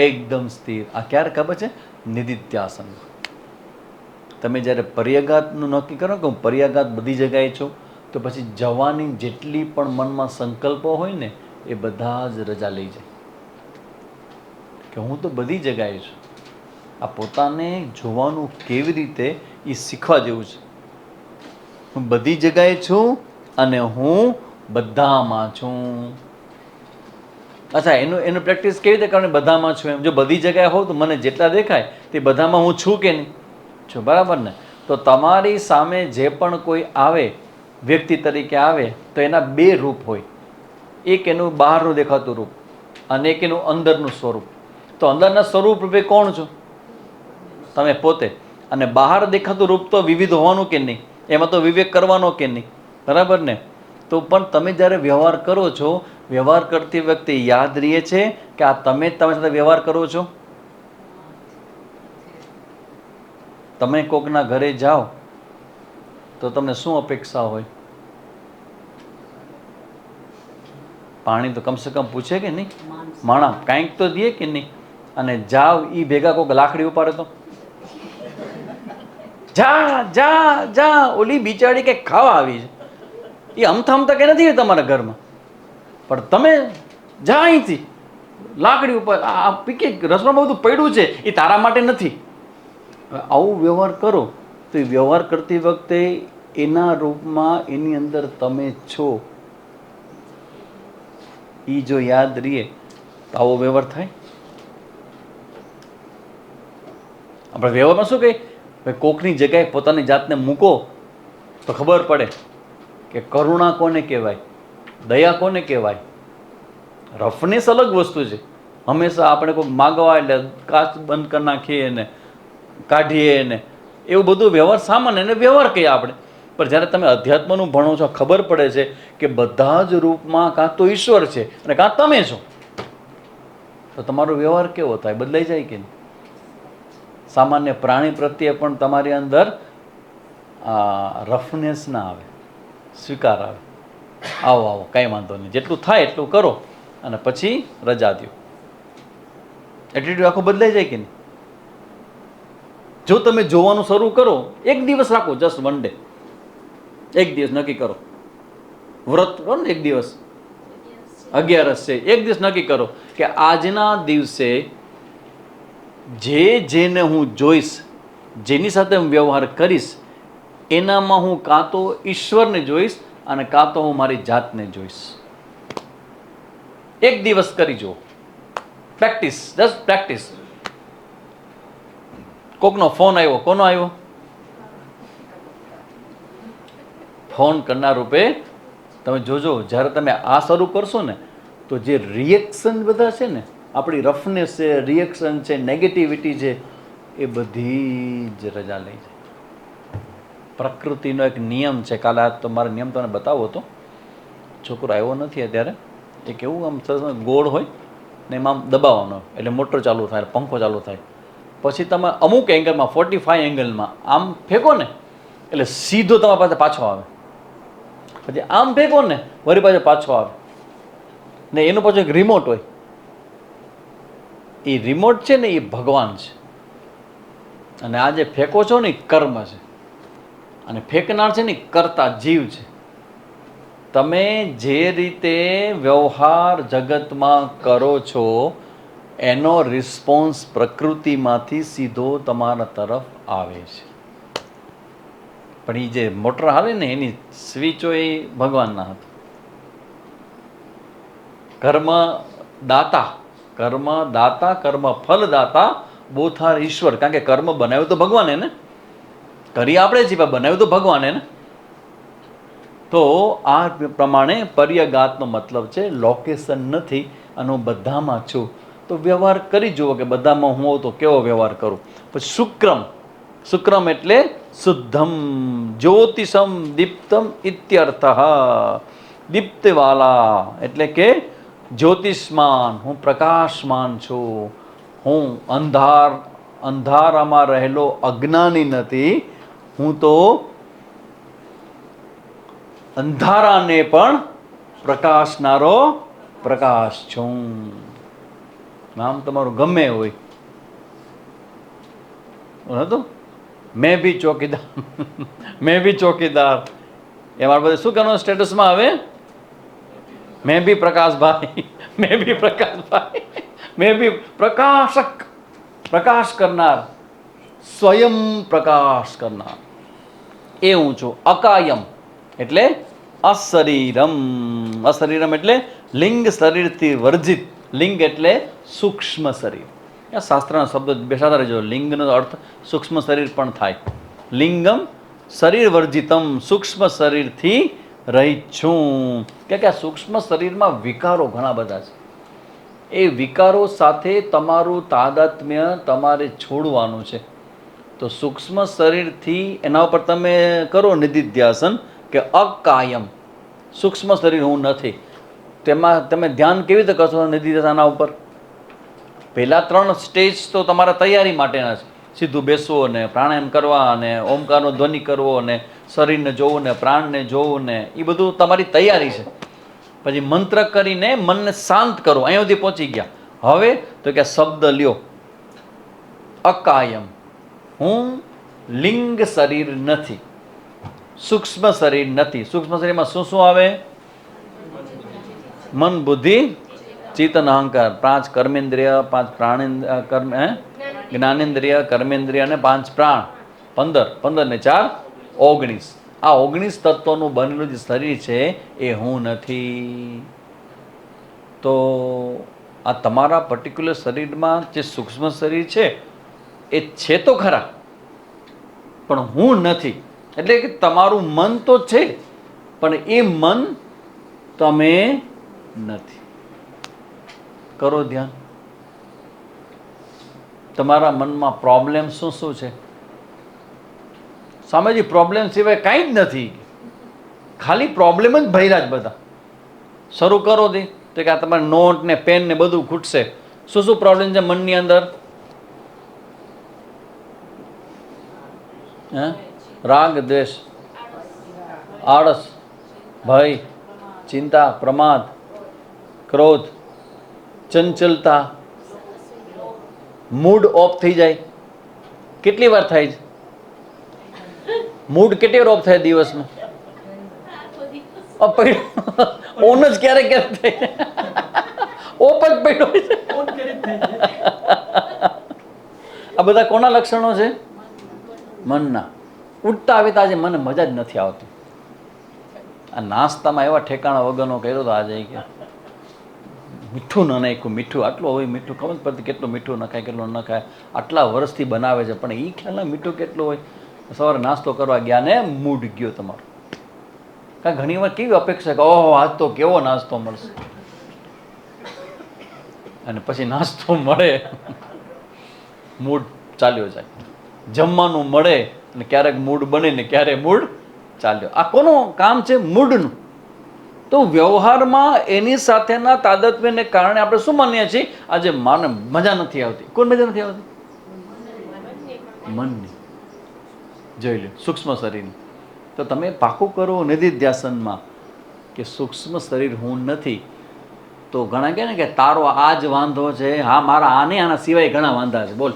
S1: એકદમ સ્થિર. આ ક્યારે ખબર છે? નિધિધ્યાસન. તમે જ્યારે પર્યાઘાતનું નક્કી કરો કે હું પર્યાઘાત બધી જગ્યાએ છું, તો પછી જવાની જેટલી પણ મનમાં સંકલ્પો હોય ને એ બધા જ રજા લઈ જાય કે હું તો બધી જગ્યાએ છું. આ પોતાને જોવાનું કેવી રીતે એ શીખવા જેવું છે. હું બધી જગ્યાએ છું અને હું બધામાં છું. અચ્છા, એનું પ્રેક્ટિસ કેવી રીતે કરવાની? બધામાં છું એમ. જો બધી જગ્યાએ હોઉં તો મને જેટલા દેખાય તે બધામાં હું છું કે નહીં છું, બરાબર ને? તો તમારી સામે જે પણ કોઈ આવે, વ્યક્તિ તરીકે આવે, તો એના બે રૂપ હોય. એક એનું બહારનું દેખાતું રૂપ અને એક એનું અંદરનું સ્વરૂપ. તો અંદરના સ્વરૂપ રૂપે કોણ છો? તમે પોતે. અને બહાર દેખાતું રૂપ તો વિવિધ હોવાનું કે નહીં? એમાં તો વિવેક કરવાનો કે નહીં? બરાબર ને? તો પણ તમે જ્યારે વ્યવહાર કરો છો, વ્યવહાર કરતી વખતે યાદ રહે છે કે આ તમે તમારી સાથે વ્યવહાર કરો છો. તમે કોકના ઘરે જાઓ તો તમને શું અપેક્ષા હોય? પાણી તો કમસે કમ પૂછે કે નહીં? માણા કાંઈક તો દે કે નહીં? અને જાવ એ ભેગા કોઈક લાકડી ઉપાડે તો જા જા જા, ઓલી બિચારી કંઈક ખાવા આવી છે, એ અમથા અમથા કે નથી તમારા ઘરમાં, પણ તમે જા અહીંથી લાકડી ઉપર, આ પીકે રસોડામાં બધું પડ્યું છે એ તારા માટે નથી. આવું વ્યવહાર કરો તો એ વ્યવહાર કરતી વખતે એના રૂપમાં એની અંદર તમે છો, એ જો યાદ રહીએ તો આવો વ્યવહાર થાય. આપણે વ્યવહારમાં શું કહીએ, ભાઈ કોકની જગ્યાએ પોતાની જાતને મૂકો તો ખબર પડે કે કરુણા કોને કહેવાય, દયા કોને કહેવાય. રફનેસ અલગ વસ્તુ છે. હંમેશા આપણે કોઈ માગવા એટલે કાચ બંધ કરી નાખીએ ને કાઢીએ ને એવું બધું વ્યવહાર સામાન્ય એને વ્યવહાર કહીએ આપણે. પણ જ્યારે તમે અધ્યાત્મનું ભણો છો ખબર પડે છે કે બધા જ રૂપમાં કાં તો ઈશ્વર છે અને કાં તમે છો, તો તમારો વ્યવહાર કેવો થાય, બદલાઈ જાય કે નહીં. સામાન્ય પ્રાણી પ્રત્યે પણ તમારી અંદર રફનેસ ના આવે, સ્વીકાર આવે, આવો આવો કાંઈ વાંધો નહીં, જેટલું થાય એટલું કરો અને પછી રજા દો. એટીટ્યુડ આખો બદલાઈ જાય કે નહીં. જો તમે જોવાનું શરૂ કરો, એક દિવસ રાખો, જસ્ટ વન ડે, એક દિવસ નક્કી કરો, વ્રત કરો ને, એક દિવસ 11 છે, એક દિવસ નક્કી કરો કે આજના દિવસે જેને હું જોઈશ, જેની સાથે હું વ્યવહાર કરીશ, એનામાં હું કાં તો ઈશ્વરને જોઈશ અને કાં તો હું મારી જાતને જોઈશ. એક દિવસ કરી જુઓ, પ્રેક્ટિસ, જસ્ટ પ્રેક્ટિસ. કોકનો ફોન આવ્યો, કોનો આવ્યો? ફોન કરનાર રૂપે તમે જોજો, જ્યારે તમે આ શરૂ કરશો ને તો જે રિએક્શન બધા છે ને, આપણી રફનેસ છે, રિએક્શન છે, નેગેટિવિટી છે, એ બધી જ રજા લઈ જાય. પ્રકૃતિનો એક નિયમ છે. કાલે આ તો મારો નિયમ તમને બતાવો હતો. છોકરો આવ્યો નથી અત્યારે. એ કેવું આમ સરસ ગોળ હોય ને એમાં આમ દબાવવાનો એટલે મોટર ચાલુ થાય, પંખો ચાલુ થાય. પછી તમે અમુક એંગલમાં 45 એંગલમાં આમ ફેંકો ને એટલે સીધો તમારી પાસે પાછો આવે. પછી આમ ફેંકો ને વળી પાછો પાછો આવે. ને એનું પાછું એક રિમોટ હોય. એ રિમોટ છે ને એ ભગવાન છે, અને આ જે ફેંકો છો ને એ કર્મ છે, અને ફેંકનાર છે ને એ કર્તા જીવ છે. તમે જે રીતે વ્યવહાર જગતમાં કરો છો એનો રિસ્પોન્સ પ્રકૃતિમાંથી સીધો તમારા તરફ આવે છે. પણ એ જે મોટર હાલે ને એની સ્વિચો એ ભગવાનના હાથ. કર્મ દાતા કર્મ ફલદાતા બોથ આર ઈશ્વર. કારણ કે કર્મ બનાવ્યું તો ભગવાને ને, કરી આપણે છીએ પણ બનાવ્યું તો ભગવાને ને. તો આ પ્રમાણે પર્યગાતનો મતલબ છે લોકેશન નથી, અને હું બધામાં છું. તો વ્યવહાર કરી જુઓ કે બધામાં હું હોઉં તો કેવો વ્યવહાર કરું. પછી શુક્રમ એટલે શુદ્ધમ જ્યોતિષમ દીપ્તમ ઇત્યર્થ. દીપ્તવાલા એટલે કે જ્યોતિષમાન, હું પ્રકાશમાન છું. હું અંધારામાં રહેલો અજ્ઞાની નથી, હું તો અંધારાને પણ પ્રકાશનારો પ્રકાશ છું. નામ તમારું ગમે હોય હતું, મેં ભી ચોકીદાર, મેં ભી ચોકીદાર. એમાં બધે શું કરવાનું સ્ટેટસમાં આવે? મેં ભી પ્રકાશભાઈ, મેં ભી પ્રકાશભાઈ, મેં ભી પ્રકાશક, પ્રકાશ કરનાર, સ્વયં પ્રકાશ કરનાર એ હું છું. અકાયમ એટલે અશરીરમ. અશરીરમ એટલે લિંગ શરીરથી વર્જિત. લિંગ એટલે સૂક્ષ્મ શરીર. શાસ્ત્રના શબ્દ બેસાતા રહેજો. લિંગનો અર્થ સૂક્ષ્મ શરીર પણ થાય. લિંગમ શરીર વર્જિતમ, સૂક્ષ્મ શરીરથી રહિત છું. કે આ સૂક્ષ્મ શરીરમાં વિકારો ઘણા બધા છે. એ વિકારો સાથે તમારું તાદાત્મ્ય તમારે છોડવાનું છે. તો સૂક્ષ્મ શરીરથી એના ઉપર તમે કરો નિધિધ્યાસન કે અકાયમ, સૂક્ષ્મ શરીર હું નથી. તેમાં તમે ધ્યાન કેવી રીતે કરશો નિધિધ્યાસન ઉપર? પહેલાં 3 સ્ટેજ તો તમારા તૈયારી માટેના છે. સીધું બેસવું ને પ્રાણાયામ કરવા અને ઓમકારનો ધ્વનિ કરવો ને શરીરને જોવું ને પ્રાણને જોવું ને એ બધું તમારી તૈયારી છે. પછી મંત્ર કરીને મનને શાંત કરો. અહીંયા સુધી પહોંચી ગયા. હવે તો કે શબ્દ લ્યો, અકાયમ, હું લિંગ શરીર નથી, સૂક્ષ્મ શરીર નથી. સૂક્ષ્મ શરીરમાં શું શું આવે? મન, બુદ્ધિ, ચિત્ત અને અહંકાર. 5 કર્મેન્દ્રિય, 5 પ્રાણેન્દ્રિય, જ્ઞાનેન્દ્રિય, કર્મેન્દ્રિય અને 5 પ્રાણ. 15 ને 4 19. આ 19 તત્વોનું બનેલું જે શરીર છે એ હું નથી. તો આ તમારા પર્ટિક્યુલર શરીરમાં જે સૂક્ષ્મ શરીર છે એ છે તો ખરા, પણ હું નથી. એટલે કે તમારું મન તો છે, પણ એ મન તમે નથી. કરો ધ્યાન. તમારા મનમાં પ્રોબ્લેમ શું શું છે? સામેજી પ્રોબ્લેમ સિવાય કાંઈ જ નથી, ખાલી પ્રોબ્લેમ જ ભર્યા જ બધા. શરૂ કરો દે તો કે આ તમારે નોટ ને પેન ને બધું ખૂટશે. શું શું પ્રોબ્લેમ છે મનની અંદર? હે? રાગ દ્વેષ, આળસ, ભય, ચિંતા, પ્રમાદ, ક્રોધ, ચંચલતા, મૂડ ઓફ થઈ જાય. કેટલી વાર થાય છે? મૂડ કેટલી વાર ઓફ થાય દિવસમાં? ઓન જ ક્યારેક ક્યારેક થાય, ઓફ જ પડ્યો છે. આ બધા કોના લક્ષણો છે? મનના. ઉઠતા આવે તો આજે મને મજા જ નથી આવતી. આ નાસ્તામાં એવા ઠેકાણા વગરનો કર્યો તો આજે કે મીઠું ન નાખ્યું, મીઠું આટલું હોય, મીઠું ખબર પડતી કેટલું મીઠું નખાય કેટલું ન ખાય. આટલા વર્ષથી બનાવે છે પણ એ ખ્યાલ મીઠું કેટલું હોય. સવારે નાસ્તો કરવા ગયા ને મૂડ ગયો તમારો. કારણ ઘણી વાર કેવી અપેક્ષા કે ઓહો આજ તો કેવો નાસ્તો મળશે, અને પછી નાસ્તો મળે મૂડ ચાલ્યો જાય. જમવાનું મળે અને ક્યારેક મૂડ બને ને ક્યારેક મૂડ ચાલ્યો. આ કોનું કામ છે? મૂડનું. તો વ્યવહારમાં એની સાથેના તાદાત્મ્યને કારણે આપણે શું માનીએ છીએ? આજે માને મજા નથી આવતી. કોણ મજા નથી આવતી? મનની. જોઈ લો સૂક્ષ્મ શરીરની. તો તમે પાકું કરો નિધિધ્યાસનમાં કે સૂક્ષ્મ શરીર હું નથી. તો ઘણા કહે ને કે તારો આ જ વાંધો છે. હા મારા આને આના સિવાય ઘણા વાંધા છે. બોલ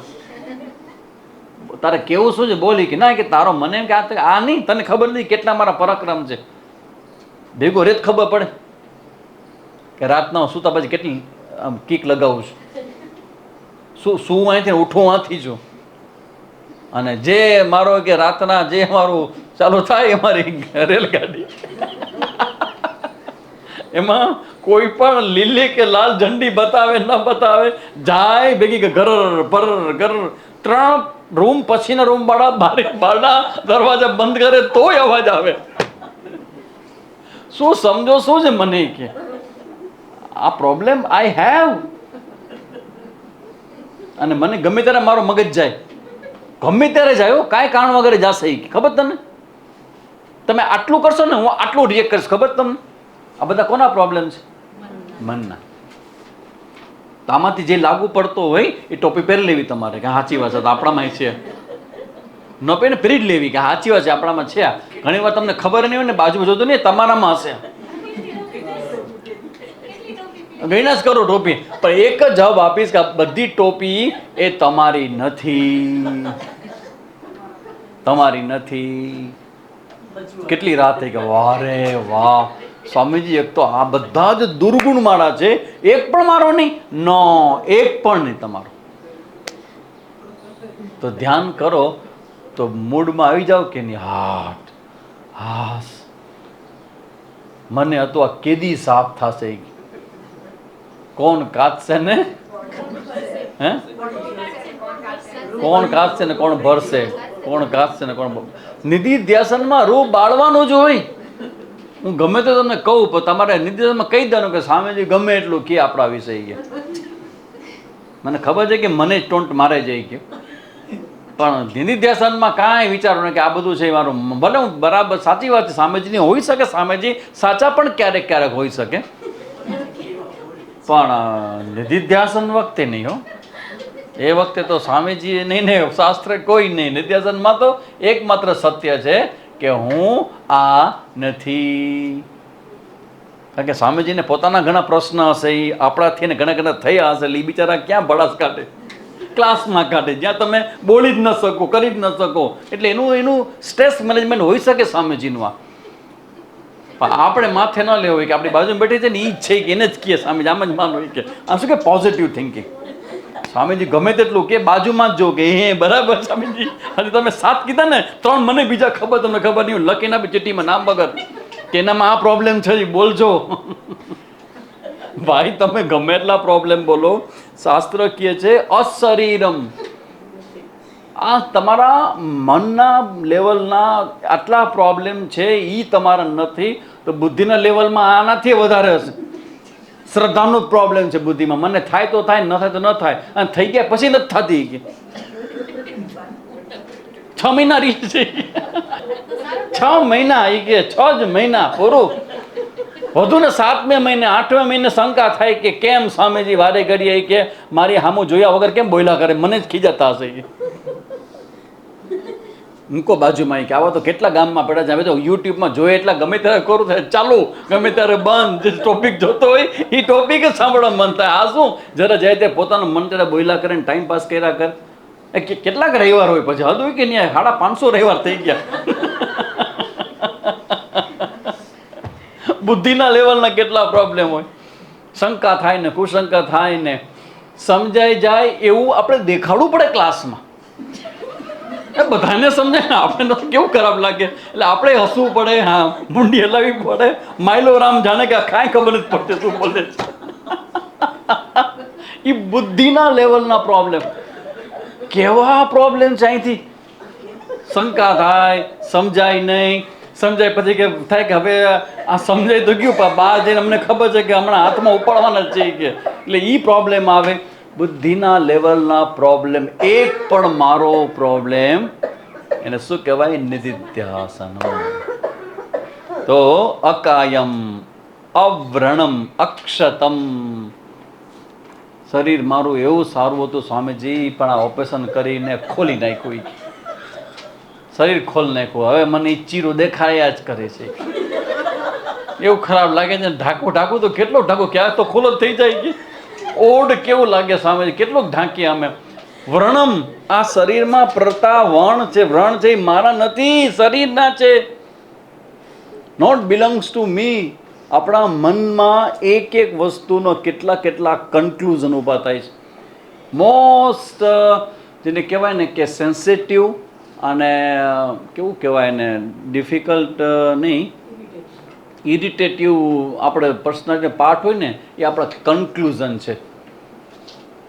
S1: તારે કેવું શું છે? બોલી કે ના કે તારો મને એમ કે આ નહીં, તને ખબર નથી કેટલા મારા પરાક્રમ છે. ભેગો રેત ખબર પડે કે રાતના સુતા પછી કેટલી આમ કીક લગાવું છું, શું અહીંથી ઉઠું આથી છું, અને જે મારો કે રાતના જે મારું ચાલુ થાય અમારી રેલગાડી એમાં કોઈ પણ લીલી કે લાલ ઝંડી બતાવે ન બતાવે જાય ભેગી કે ઘર પર ઘર. 3 રૂમ પછીના રૂમ બારડા દરવાજા બંધ કરે તોય અવાજ આવે. શું સમજો શું છે મને કે આ પ્રોબ્લેમ આઈ હેવ. અને મને ગમે ત્યારે મારો મગજ જાય, ગમે ત્યારે જાય, કાંઈ કારણ વગર જશે. ખબર તમને? તમે આટલું કરશો ને હું આટલું રિએક્ટ કરીશ. ખબર તમને? આ બધા કોના પ્રોબ્લેમ છે? મનના. તો આમાંથી જે લાગુ પડતો હોય એ ટોપી પહેરી લેવી તમારે કે સાચી વાત છે, તો આપણામાં છે. ન પહેરીને પહેરી જ લેવી કે સાચી વાત છે, આપણામાં છે. ઘણી વાર તમને ખબર નહીં હોય ને બાજુ જોતો નહીં તમારામાં હશે. ગણ્યા જ કરો ટોપી, પણ એક જ જવાબ આપીશ કે બધી ટોપી એ તમારી નથી, તમારી નથી. કેટલી રાત થઈ કે વાહ રે વાહ સ્વામીજી, એક તો આ બધા જ દુર્ગુણ માળા છે, એક પણ મારો નહીં. નો, એક પણ નહીં તમારો. તો ધ્યાન કરો તો મૂડમાં આવી જાવ કે નહીં. હાટ હાસ મને હતું આ કેદી સાફ થશે. કોણ કાચશે ને? હે? કોણ કાચશે ને કોણ ભરશે? કોણ કાચશે ને કોણ? નિધિ ધ્યાસનમાં રૂપ બાળવાનું જ હોય. હું ગમે તો તમને કહું પણ તમારે નિધિ ધ્યાસનમાં કહી દેવાનું કે સ્વામીજી ગમે એટલું કે આપણા વિષય કે મને ખબર છે કે મને ટોન્ટ મારે જાય કે, પણ નિધિ ધ્યાસનમાં કાંઈ વિચારો ને કે આ બધું છે મારું. ભલે હું બરાબર સાચી વાત છે, સ્વામીજીની હોઈ શકે, સ્વામીજી સાચા પણ ક્યારેક ક્યારેક હોઈ શકે, પણ નિધિ ધ્યાસન વખતે નહીં હો. એ વખતે તો સ્વામીજી નહીં ને શાસ્ત્ર કોઈ નહીં. નિધ્યાસનમાં તો એકમાત્ર સત્ય છે કે હું આ નથી. કારણ કે સ્વામીજીને પોતાના ઘણા પ્રશ્ન હશે, એ આપણાથી ને ઘણા ઘણા થયા હશે. એ બિચારા ક્યાં ભડાસ કાઢે? ક્લાસમાં કાઢે, જ્યાં તમે બોલી જ ન શકો, કરી જ ન શકો. એટલે એનું સ્ટ્રેસ મેનેજમેન્ટ હોઈ શકે સ્વામીજીનું. પણ આપણે માથે ન લેવું હોય કે આપણી બાજુમાં બેઠી છે ને એ જ છે કે એને જ કહીએ સ્વામીજી આમ જ માનવું કે આમ શું કે પોઝિટિવ થિંકિંગ. સ્વામીજી ગમે તેટલું કે બાજુમાં જ જો કે હે બરાબર સ્વામીજી, હજી તમે 7 કીધા ને 3 મને બીજા ખબર, તમને ખબર નહીં, લખીને આપી ચીઠીમાં નામ વગર કે એનામાં આ પ્રોબ્લેમ છે બોલજો. ભાઈ તમે ગમે એટલા પ્રોબ્લેમ બોલો, શાસ્ત્ર કહે છે અશરીરમ. આ તમારા મનના લેવલના આટલા પ્રોબ્લેમ છે, એ તમારા નથી, તો બુદ્ધિના લેવલમાં આનાથી વધારે હશે. શ્રદ્ધાનો જ પ્રોબ્લેમ છે બુદ્ધિમાં. મને થાય તો થાય, ન થાય તો ન થાય, અને થઈ ગયા પછી નથી થતી કે 6 મહિના રીત છે. 6 મહિના એ કે 6 જ મહિના પૂરું. વધુ ને 7મે મહિને 8મે મહિને શંકા થાય કે કેમ સ્વામીજી વારે ઘડીએ કે મારી સામું જોયા વગર કેમ બોલ્યા કરે, મને જ ખીજાતા હશે. મૂકો બાજુમાં કે આવા તો કેટલા ગામમાં પડ્યા છે. હવે તો યુટ્યુબમાં જોઈએ એટલા ગમે ત્યારે કરું થાય ચાલુ, ગમે ત્યારે બંધ. જે ટોપિક જોતો હોય એ ટોપિક જ સાંભળવા મન થાય. આ શું જરા જાય તે પોતાનું મન ત્યારે બોલ્યા કરે ને ટાઈમ પાસ કર્યા કરે. કેટલાક રવિવાર હોય પછી હદ હોય કે નહીં, 550 રવિવાર થઈ ગયા. બુદ્ધિના લેવલના કેટલા પ્રોબ્લેમ હોય. શંકા થાય ને કુશંકા થાય ને સમજાઈ જાય એવું આપણે દેખાડવું પડે ક્લાસમાં. બધાને સમજાય ને, આપણે તો કેવું ખરાબ લાગે. એટલે આપણે હસવું પડે, હા મુંડી હલાવી પડે. માયલો રામ જાણે કે કાંઈ ખબર નથી પડતી શું બોલે. એ બુદ્ધિના લેવલના પ્રોબ્લેમ. કેવા પ્રોબ્લેમ છે અહીંથી. શંકા થાય, સમજાય નહીં, સમજાય પછી કે થાય કે હવે આ સમજાય તો ગયું, પણ બહાર જઈને અમને ખબર છે કે હમણાં હાથમાં ઉપાડવાના જ છે કે, એટલે એ પ્રોબ્લેમ આવે. બુદ્ધિના લેવલના પ્રોબ્લેમ. એક પણ મારો પ્રોબ્લેમ એને શું કહેવાય? નિધિધ્યાસન. તો અકાયમ, અવ્રણમ, અક્ષતમ. શરીર મારું એવું સારું હતું સ્વામીજી, પણ આ ઓપરેશન કરીને ખોલી નાખ્યું. શરીર ખોલ નાખ્યું, હવે મને ચીરો દેખાયા જ કરે છે. એવું ખરાબ લાગે છે. ઢાંકું ઢાંકું તો કેટલો ઢાંકું, ક્યાંક તો ખોલો થઈ જાય કે ઓડ કેવું લાગે સ્વામીજી, કેટલું ઢાંકીએ અમે. વ્રણમ, આ શરીરમાં પ્રતા વણ છે, વ્રણ છે, મારા નથી, શરીરના છે. Not belongs to me. આપણા મનમાં એક એક વસ્તુનો કેટલા કન્ક્લુઝન ઊભા થાય છે. મોસ્ટ જેને કહેવાય ને કે સેન્સિટિવ અને કેવું કહેવાય ને, ડિફિકલ્ટ નહીં, ઇરિટેટિવ આપણે પર્સનાલિટી પાર્ટ હોય ને, એ આપણા કન્ક્લુઝન છે.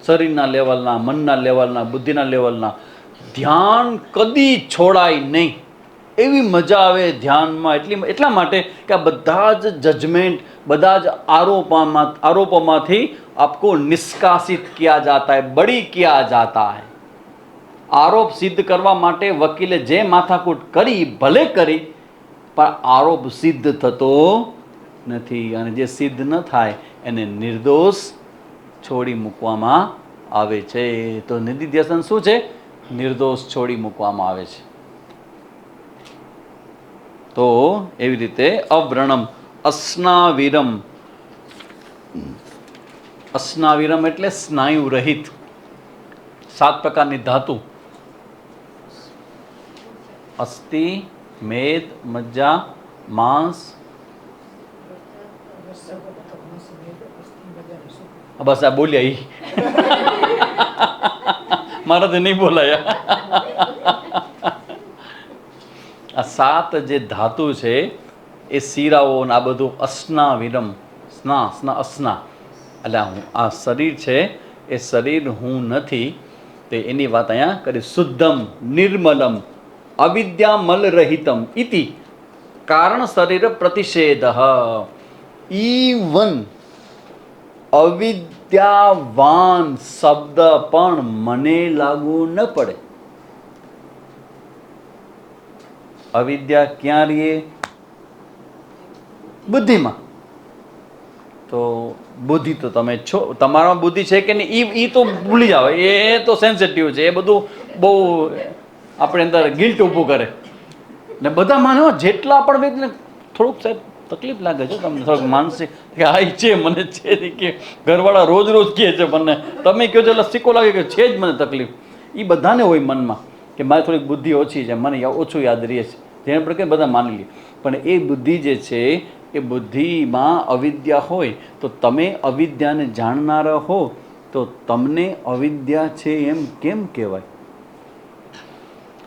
S1: શરીરના લેવલના, મનના લેવલના, બુદ્ધિના લેવલના. ધ્યાન કદી છોડાય નહીં. એવી મજા આવે ધ્યાનમાં એટલા માટે કે આ બધા જ જજમેન્ટ, બધા જ આરોપોમાંથી આપકો નિષ્કાસિત કિયા જાતા હૈ, બડી કિયા જાતા હૈ. આરોપ સિદ્ધ કરવા માટે વકીલે જે માથાકૂટ કરી ભલે કરી, પણ આરોપ સિદ્ધ થતો નથી. અને જે સિદ્ધ ન થાય એને નિર્દોષ છોડી મૂકવામાં આવે છે. તો નિધિધ્યાસન શું છે? નિર્દોષ છોડી મૂકવામાં આવે છે. તો એવી રીતે અવ્રણમ, અસ્નાવિરમ. અસ્નાવિરમ એટલે સ્નાયુ રહિત. 7 પ્રકારની ધાતુ: અસ્થિ, મેદ, મજ્જા, માંસ. બસ આ બોલ્યા ઈ મારાથી નહીં બોલાયા. આ 7 જે ધાતુ છે એ શીરાઓ આ બધું અસ્નાવિરમ. અસ્ના એટલે આ શરીર છે એ શરીર હું નથી, તે એની વાત અહીંયા કરી. શુદ્ધમ, નિર્મલમ, અવિદ્યામલ રહિતમ ઇતિ કારણ શરીર પ્રતિષેધ. ઈવન અવિદ્યાવાન શબ્દ પણ મને લાગુ ન પડે. અવિદ્યા ક્યાં રહીએ? બુદ્ધિમાં. તો બુદ્ધિ તો તમે છો, તમારામાં બુદ્ધિ છે કે નહીં એ તો ભૂલી જાવ, એ તો સેન્સિટિવ છે. એ બધું બહુ આપણે અંદર ગિલ્ટ ઊભું કરે ને. બધા માનો જેટલા પણ વ્યક્તિને થોડુંક સાહેબ તકલીફ લાગે છે તમને, થોડુંક માનસિક કે આ છે મને છે કે ઘરવાળા રોજ કહે છે મને, તમે કહો છો એટલે સિક્કો લાગે કે છે જ મને તકલીફ. એ બધાને હોય મનમાં કે મારી થોડીક બુદ્ધિ ઓછી છે, મને ઓછું યાદ રહે છે, જેને પર કે બધા માની લે. પણ એ બુદ્ધિ જે છે એ બુદ્ધિમાં અવિદ્યા હોય તો તમે અવિદ્યાને જાણનારા હો તો તમને અવિદ્યા છે એમ કેમ કહેવાય?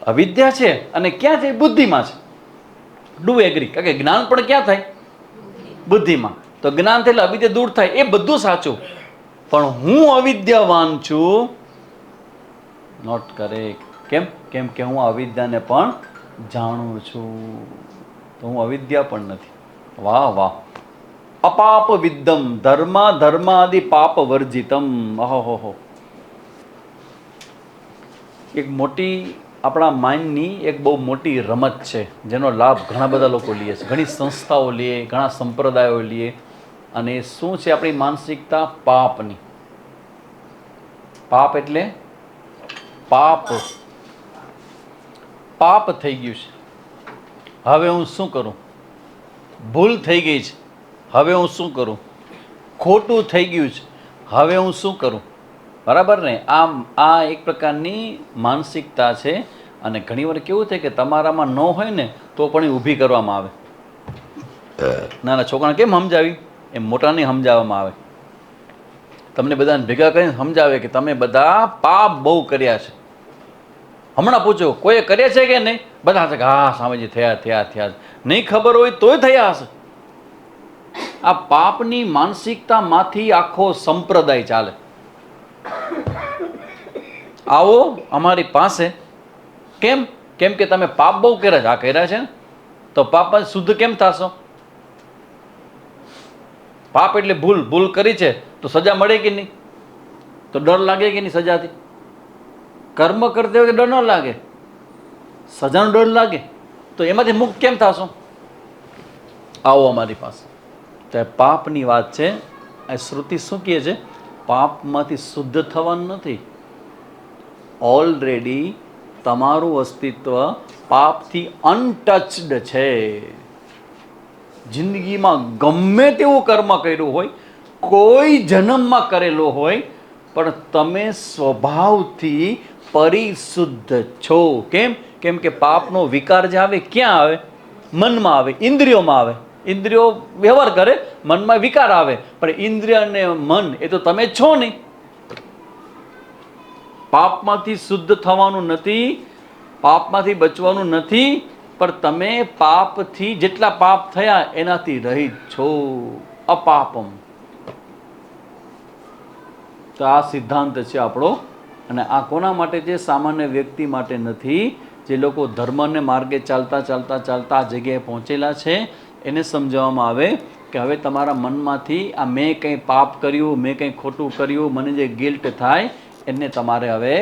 S1: અવિદ્યા છે અને ક્યાં છે? બુદ્ધિમાં છે. Do agree? કારણ કે જ્ઞાન પણ ક્યાં થાય? બુદ્ધિમાં. તો જ્ઞાન થાય એટલે અવિદ્યા દૂર થાય, એ બધું સાચું. પણ હું અવિદ્યાવાન છું, નોટ કરેક્ટ. કેમ? કેમ કે હું અવિદ્યાને પણ જાણું છું, તો હું અવિદ્યા પણ નથી. વાહ વાહ. અપાપ વિદ્ધમ ધર્માદિ પાપ વર્જિતમ. અહોહો. એક મોટી આપણા માઇન્ડની એક બહુ મોટી રમત છે, જેનો લાભ ઘણા બધા લોકો લે છે, ઘણી સંસ્થાઓ લે, ઘણા સંપ્રદાયો લે. અને એ શું છે? આપણી માનસિકતા પાપની. પાપ એટલે પાપ. પાપ થઈ ગયું છે, હવે હું શું કરું? ભૂલ થઈ ગઈ છે, હવે હું શું કરું? ખોટું થઈ ગયું છે, હવે હું શું કરું? બરાબર ને? આ એક પ્રકારની માનસિકતા છે. અને ઘણીવાર કેવું થાય કે તમારામાં ન હોય ને તો પણ એ ઊભી કરવામાં આવે. નાના છોકરાને કેમ સમજાવી? એમ મોટાને સમજાવવામાં આવે. તમને બધાને ભેગા કરીને સમજાવે કે તમે બધા પાપ બહુ કર્યા છે. હમણાં પૂછો, કોઈએ કર્યા છે કે નહીં? બધા છે કે હા સ્વામીજી થયા. નહીં ખબર હોય તોય થયા હશે. આ પાપની માનસિકતામાંથી આખો સંપ્રદાય ચાલે. આવો અમારી પાસે. કેમ? કેમ કે તમે પાપ બહુ કર્યા છે. આ કર્યા છે ને, તો પાપ શુદ્ધ કેમ થશો? પાપ એટલે ભૂલ. ભૂલ કરી છે તો સજા મળે કે નહીં? તો ડર લાગે કે નહીં સજાથી? કર્મ કરते હોય ડર ન લાગે, સજાનો ડર લાગે. તો એમાંથી મુક્ત કેમ થશો? આવો અમારી પાસે. તો પાપની વાત છે. આ શ્રુતિ શું કહે છે? પાપમાંથી શુદ્ધ થવાનું નથી. ઓલરેડી તમારું અસ્તિત્વ પાપથી અનટચડ છે. જિંદગીમાં ગમે તેવું કર્મ કર્યું હોય, કોઈ જન્મમાં કરેલો હોય, પણ તમે સ્વભાવથી પરિશુદ્ધ છો. કેમ? કેમ કે પાપનો વિકાર જે આવે ક્યાં આવે? મનમાં આવે, ઇન્દ્રિયોમાં આવે. ઇન્દ્રિયો વ્યવહાર કરે, મનમાં વિકાર આવે. પણ ઇન્દ્રિય અને મન એ તો તમે છો નહીં. પાપમાંથી શુદ્ધ થવાનું નથી, પાપમાંથી બચવાનું નથી, પણ તમે પાપથી જેટલા પાપ થયા એનાથી રહિત છો. અપાપમ. તો આ સિદ્ધાંત છે આપણો. અને આ કોના માટે છે? સામાન્ય વ્યક્તિ માટે નથી. જે લોકો ધર્મને માર્ગે ચાલતા ચાલતા ચાલતા આ જગ્યાએ પહોંચેલા છે, એને સમજાવવામાં આવે કે હવે તમારા મનમાંથી આ મેં કંઈ પાપ કર્યું, મેં કંઈ ખોટું કર્યું, મને જે ગિલ્ટ થાય એને તમારે હવે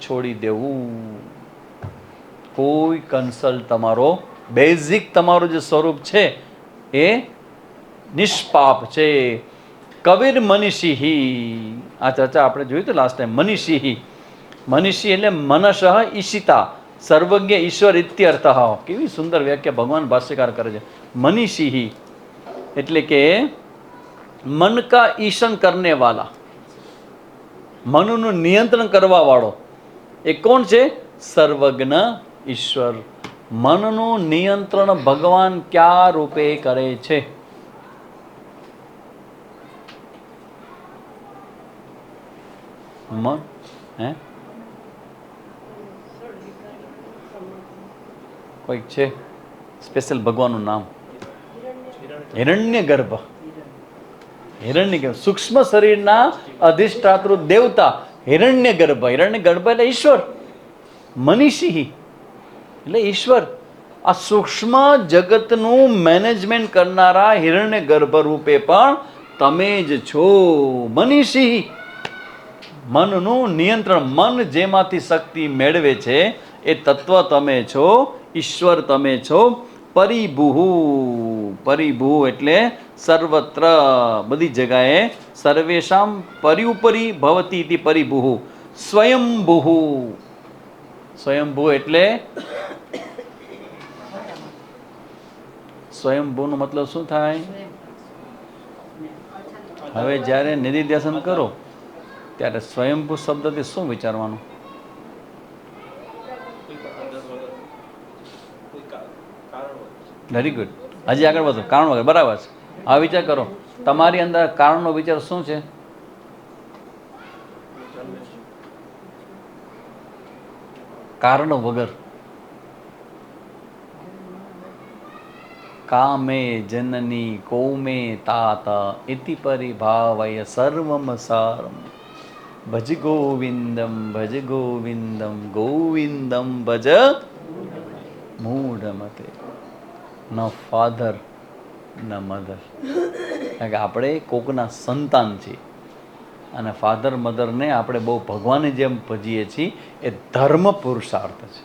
S1: છોડી દેવું. કોઈ કન્સલ્ટ તમારો બેઝિક તમારું જે સ્વરૂપ છે એ નિષ્પાપ છે. કબીર મનીષી. આ ચર્ચા આપણે જોયું તો લાસ્ટ ટાઈમ. મનીષી. મનીષી એટલે મનશ ઈશિતા, સર્વજ્ઞ ઈશ્વર ઇત્યર્થ. કેવી સુંદર વ્યાખ્યા ભગવાન ભાષ્યકાર કરે છે. મનીષી એટલે કે મન કા ઈશન કરને વાલા, મનનું નિયંત્રણ કરવા વાળો. એ કોણ છે? સર્વજ્ઞ ઈશ્વર. મનનું નિયંત્રણ ભગવાન ક્યાં રૂપે કરે છે? મન કોઈક છે સ્પેશિયલ ભગવાનનું નામ? હિરણ્ય ગર્ભ. હિરણ્ય ગર્ભ સૂક્ષ્મ શરીરના અધિષ્ઠાતૃ દેવતા હિરણ્ય ગર્ભ. હિરણ્ય ગર્ભ એટલે ઈશ્વર. મનીષી એટલે ઈશ્વર. આ સૂક્ષ્મ જગતનું મેનેજમેન્ટ કરનારા હિરણ્ય ગર્ભ રૂપે પણ તમે જ છો. મનીષી. મનનું નિયંત્રણ. મન જેમાંથી શક્તિ મેળવે છે એ તત્વ તમે છો, ઈશ્વર તમે છો. પરિભૂ. પરિભૂ એટલે સર્વત્ર, બધી જગાએ. સર્વેશામ પરિઉપરી ભવતી ઇતિ પરિભૂ. સ્વયંભૂ. સ્વયંભૂ એટલે સ્વયંભૂનો મતલબ શું થાય? હવે જ્યારે નિધિધ્યાસન કરો ત્યારે સ્વયંભૂ શબ્દથી શું વિચારવાનું? Very good. હજી આગળ વધો. કારણ વગર. બરાબર છે. આ વિચાર કરો, તમારી અંદર કારણનો વિચાર શું છે? કારણ વગર. કામે જનની કૌમે તાત ઇતિ પરિભાવય સર્વમ સારમ ભજ ગોવિંદમ ગોવિંદમ ભજ મૂઢમતે. ન ફાધર ન મધર. કારણ કે આપણે કોકના સંતાન છીએ અને ફાધર મધરને આપણે બહુ ભગવાનની જેમ ભજીએ છીએ. એ ધર્મ પુરુષાર્થ છે.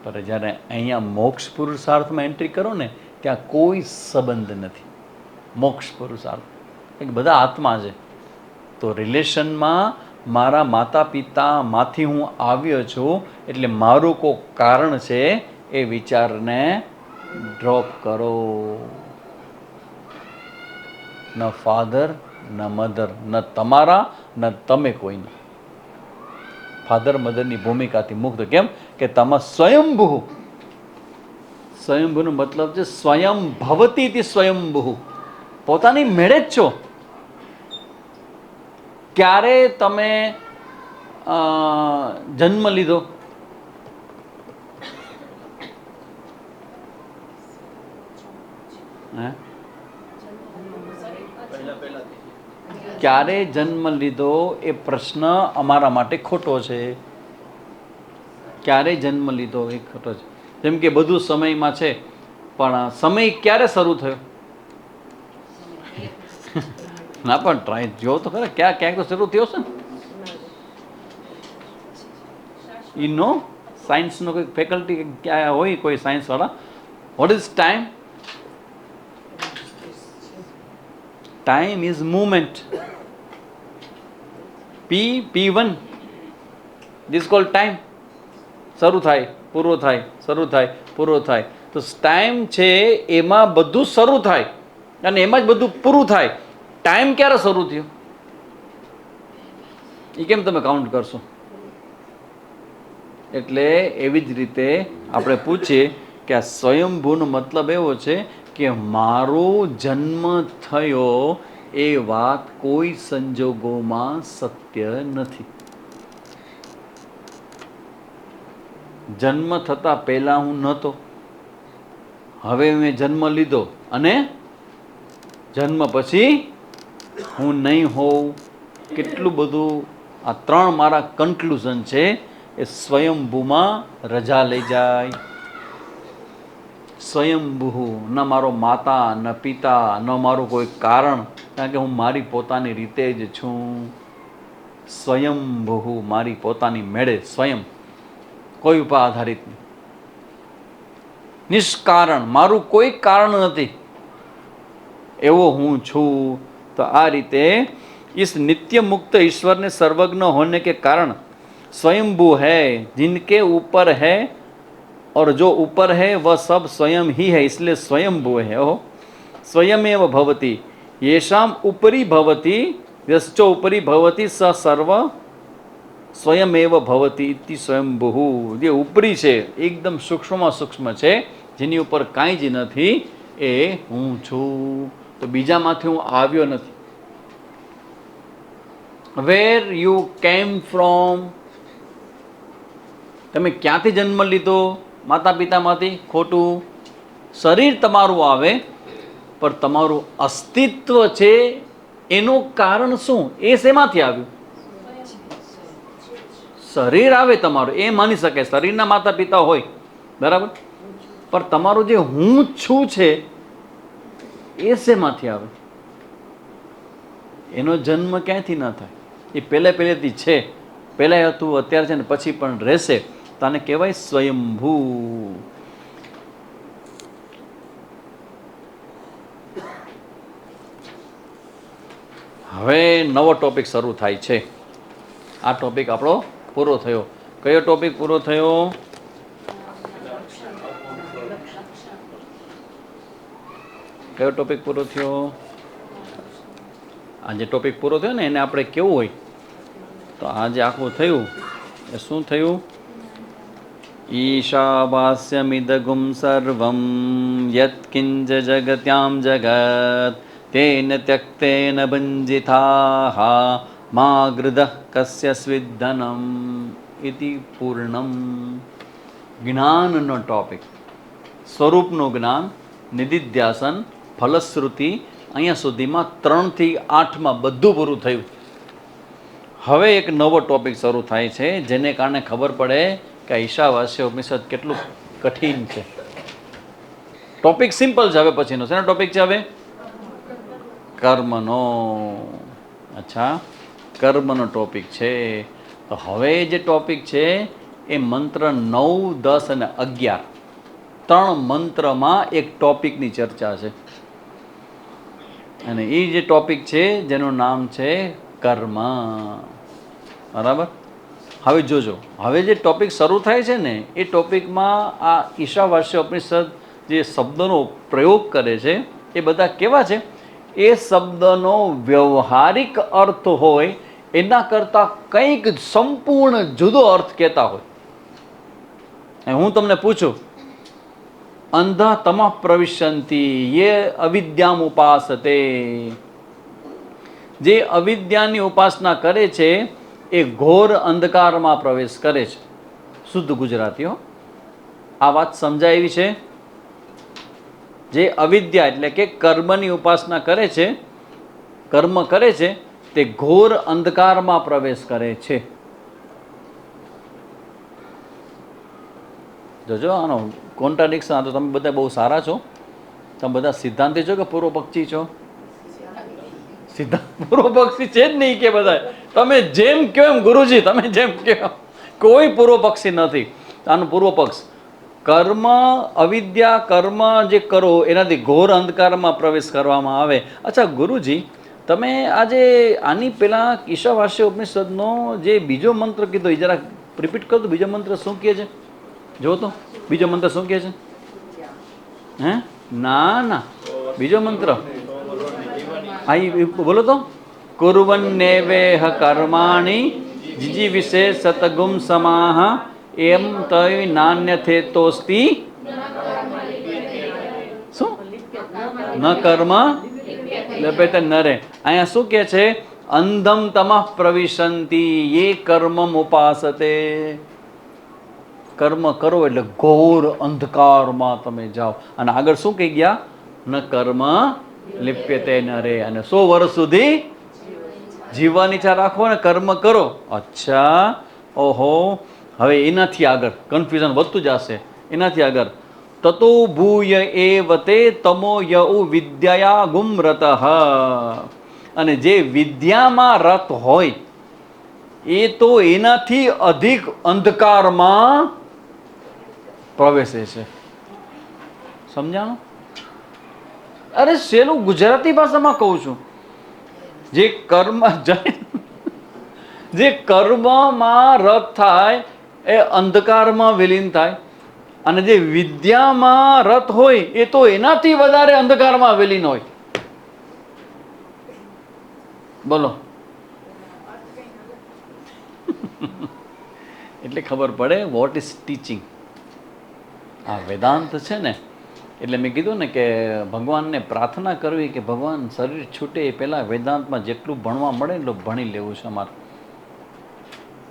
S1: પણ જ્યારે અહીંયા મોક્ષ પુરુષાર્થમાં એન્ટ્રી કરો ને ત્યાં કોઈ સંબંધ નથી. મોક્ષ પુરુષાર્થ એક બધા આત્મા છે. તો રિલેશનમાં મારા માતા પિતામાંથી હું આવ્યો છું એટલે મારું કોઈ કારણ છે એ વિચારને ડ્રોપ કરો. ન ફાધર ન મધર, ન તમારા ન તમે કોઈના. ફાધર મધરની ભૂમિકાથી મુક્ત. કેમ કે તમે સ્વયંભૂ. સ્વયંભૂનો મતલબ છે સ્વયં ભવતી સ્વયંભૂ. પોતાની મેળે જ છો. ક્યારે તમે જન્મ લીધો? ક્યારે જન્મ લીધો એ પ્રશ્ન અમારા માટે ખોટો છે. ક્યારે જન્મ લીધો એ ખોટો છે. જેમ કે બધું સમયમાં છે, પણ સમય ક્યારે શરૂ થયો? ના પણ ટ્રાય જો તો ખરા, ક્યાંક તો શરૂ થયો છે ને. ઈ નો સાયન્સનો કોઈ ફેકલ્ટી ક્યાં હોય કોઈ સાયન્સવાળા? What is time? Time is movement. P1 this called time. શરૂ થાય પૂરો થાય, શરૂ થાય પૂરો થાય. તો ટાઈમ છે એમાં બધું શરૂ થાય અને એમાં જ બધું પૂરું થાય. ટાઈમ ક્યારે શરૂ થયો એ કેમ તમે કાઉન્ટ કરશો? એટલે એવી જ રીતે આપણે પૂછીએ કે આ સ્વયંભૂનો મતલબ એવો છે કે મારો જન્મ થયો એ વાત કોઈ સંજોગોમાં સત્ય નથી. જન્મ થતા પહેલા હું નહોતો, હવે મેં જન્મ લીધો અને જન્મ પછી હું નહીં હોઉં. કેટલું બધું આ ત્રણ મારા કન્ક્લુઝન છે એ સ્વયંભૂમાં રજા લઈ જાય. સ્વયંભૂ, ન મારો માતા ન પિતા ન મારું કોઈ કારણ, કારણ કે હું મારી પોતાની રીતે જ છું. સ્વયંભૂ, મારી પોતાની મેળે, સ્વયં, કોઈ ઉપર આધારિત નહીં. નિષ્કારણ, મારું કોઈ કારણ નથી, એવો હું છું. તો આ રીતે इस नित्य मुक्त ईश्वर ने सर्वज्ञ होने के कारण स्वयंभू है, जिनके ऊपर है और जो ऊपर है वह सब स्वयं ही है, इसलिए स्वयंभू है. ओह, स्वयमेव भवति येषाम उपरि भवति यश्च उपरि भवति स सर्व स्वयमेव भवति इति स्वयंभू. જે ઉપરી છે એકદમ સૂક્ષ્મમાં સૂક્ષ્મ છે, જેની ઉપર કાંઈ જ નથી, એ હું છું. તો બીજામાંથી હું આવ્યો નથી. વેર યુ કેમ ફ્રોમ, તમે ક્યાંથી જન્મ લીધો? માતા પિતામાંથી? ખોટું. શરીર તમારું આવે પણ તમારું અસ્તિત્વ છે એનું કારણ શું? એ શેમાંથી આવ્યું? શરીર આવે તમારું એ માની શકે, શરીરના માતા પિતા હોય બરાબર, પણ તમારું જે હું છું છે એ શેમાંથી આવે? એનો જન્મ ક્યાંથી ન થાય? એ પહેલેથી છે, પહેલાં હતું, અત્યારે છે ને પછી પણ રહેશે. તને કહેવાય સ્વયંભૂ. હવે નવો ટોપિક શરૂ થાય છે. આ ટોપિક આપણો પૂરો થયો. કયો ટોપિક પૂરો થયો? કયો ટોપિક પૂરો થયો? આ જે ટોપિક પૂરો થયો ને એને આપણે કેવું હોય તો આ જે આખું થયું એ શું થયું? ઈશાવાસ્યમિદગુમ સર્વમ યત્કિંચ જગત્યામ જગત તેન ત્યક્તેન ભંજિતાઃ મા ગૃધઃ કસ્ય સ્વિદ્ધનમ. ઇતિ પૂર્ણમ. જ્ઞાનનો ટોપિક, સ્વરૂપનું જ્ઞાન, નિધિધ્યાસન, ફલશ્રુતિ, અહીંયા સુધીમાં 3 થી 8માં બધું પૂરું થયું. હવે એક નવો ટોપિક શરૂ થાય છે, જેને કારણે ખબર પડે કે ઈશાવાસ્ય ઉપનિષદ કેટલું કઠિન છે. ટોપિક સિમ્પલ છે હવે પછીનો. શેનો ટોપિક છે હવે? કર્મનો. અચ્છા, કર્મનો ટોપિક છે. તો હવે જે ટોપિક છે એ મંત્ર 9, 10 અને 11, 3 મંત્રમાં એક ટોપિકની ચર્ચા છે. અને એ જે ટોપિક છે જેનું નામ છે કર્મ. બરાબર? હવે જોજો, હવે જે ટોપિક શરૂ થાય છે ને એ ટોપિકમાં આ ઈશાવાસ્ય ઉપનિષદ જે શબ્દનો પ્રયોગ કરે છે એ બધા કેવા છે? એ શબ્દનો વ્યવહારિક અર્થ હોય એના કરતાં કંઈક સંપૂર્ણ જુદો અર્થ કહેતા હોય. હું તમને પૂછું, અંધા તમઃ પ્રવિશન્તિ યે અવિદ્યામ ઉપાસતે, જે અવિદ્યાની ઉપાસના કરે છે એ ઘોર અંધકારમાં પ્રવેશ કરે છે. શુદ્ધ ગુજરાતીઓ, આ વાત સમજાય એવી છે? જે અવિદ્યા એટલે કે કર્મની ઉપાસના કરે છે, કર્મ કરે છે, તે ઘોર અંધકારમાં પ્રવેશ કરે છે. જોજો આનો કોન્ટ્રાડિક્શન. આ તો તમે બધા બહુ સારા છો, તમે બધા સિદ્ધાંતી છો કે પૂર્વ પક્ષી છો? પૂર્વ પક્ષી છે જ નહીં કે બધા. તમે જેમ કહો એમ ગુરુજી, તમે જેમ કહો, કોઈ પૂર્વ પક્ષી નથી. આનું પૂર્વ પક્ષ કર્મ, અવિદ્યા કર્મ જે કરો એનાથી ઘોર અંધકારમાં પ્રવેશ કરવામાં આવે. અચ્છા ગુરુજી, તમે આજે આની પહેલાં ઈશાવાસ્ય ઉપનિષદનો જે બીજો મંત્ર કીધો એ જરા રિપીટ કરો તો. બીજો મંત્ર શું કહે છે? જો તો બીજો મંત્ર શું કહે છે? હે ના ના, બીજો મંત્ર બોલો તો. કુર્વન્નેવેહ કર્માણિ જીજી વિશે સતગુમ સમાહ એમ તય નાન્યથે તોસ્તિ. શું? ન કર્મ લભ્યતે નરે. અહીંયા શું કહે છે? અંધમ તમઃ પ્રવિશન્તિ યે કર્મમ ઉપાસતે. કર્મ કરો એટલે ઘોર અંધકારમાં તમે જાઓ. અને આગળ શું કહી ગયા? ન કર્મ લિપ્યતે નરે. અને 100 વર્ષ સુધી જીવવાની ઈચ્છા રાખો અને કર્મ કરો. અચ્છા, ઓહો. હવે એનાથી આગળ કન્ફ્યુઝન વધતું જશે. એનાથી આગળ તતો ભૂય એવતે તમો યઉ વિદ્યા ગુમરતઃ. અને જે વિદ્યામાં રત હોય એ તો એનાથી અધિક અંધકારમાં પ્રવેશે છે. સમજાણું? અરે સેલું ગુજરાતી ભાષામાં કહું છું. જે કર્મમાં રત થાય એ અંધકારમાં વિલીન થાય, અને જે વિદ્યામાં રત હોય એ તો એનાથી વધારે અંધકારમાં વિલીન હોય. બોલો. એટલે ખબર પડે વોટ ઇઝ ટીચિંગ. આ વેદાંત છે ને, એટલે મેં કીધું ને કે ભગવાનને પ્રાર્થના કરવી કે ભગવાન શરીર છૂટે એ પહેલાં વેદાંતમાં જેટલું ભણવા મળે એટલું ભણી લેવું છે અમારે.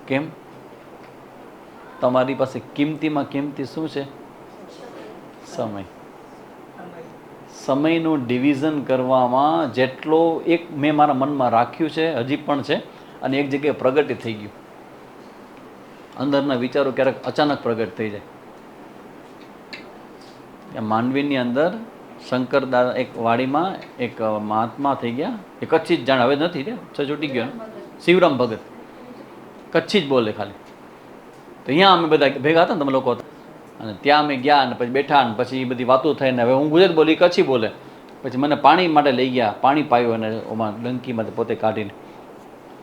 S1: કેમ? તમારી પાસે કિંમતીમાં કિંમતી શું છે? સમય. સમયનું ડિવિઝન કરવામાં જેટલો એક મેં મારા મનમાં રાખ્યું છે, હજી પણ છે, અને એક જગ્યાએ પ્રગટ થઈ ગયું. અંદરના વિચારો ક્યારેક અચાનક પ્રગટ થઈ જાય. માંડવીની અંદર શંકર દાદા એક વાડીમાં એક મહાત્મા થઈ ગયા. એ કચ્છી જ જાણ, હવે નથી રે, છૂટી ગયો. શિવરામ ભગત કચ્છી જ બોલે ખાલી. તો અહીંયા અમે બધા ભેગા હતા ને, તમે લોકો હતા, અને ત્યાં અમે ગયા અને પછી બેઠા અને પછી એ બધી વાતો થઈને હવે હું ગુજરાત બોલી, કચ્છી બોલે. પછી મને પાણી માટે લઈ ગયા, પાણી પાયું અને ઓમાં ડંકીમાં પોતે કાઢીને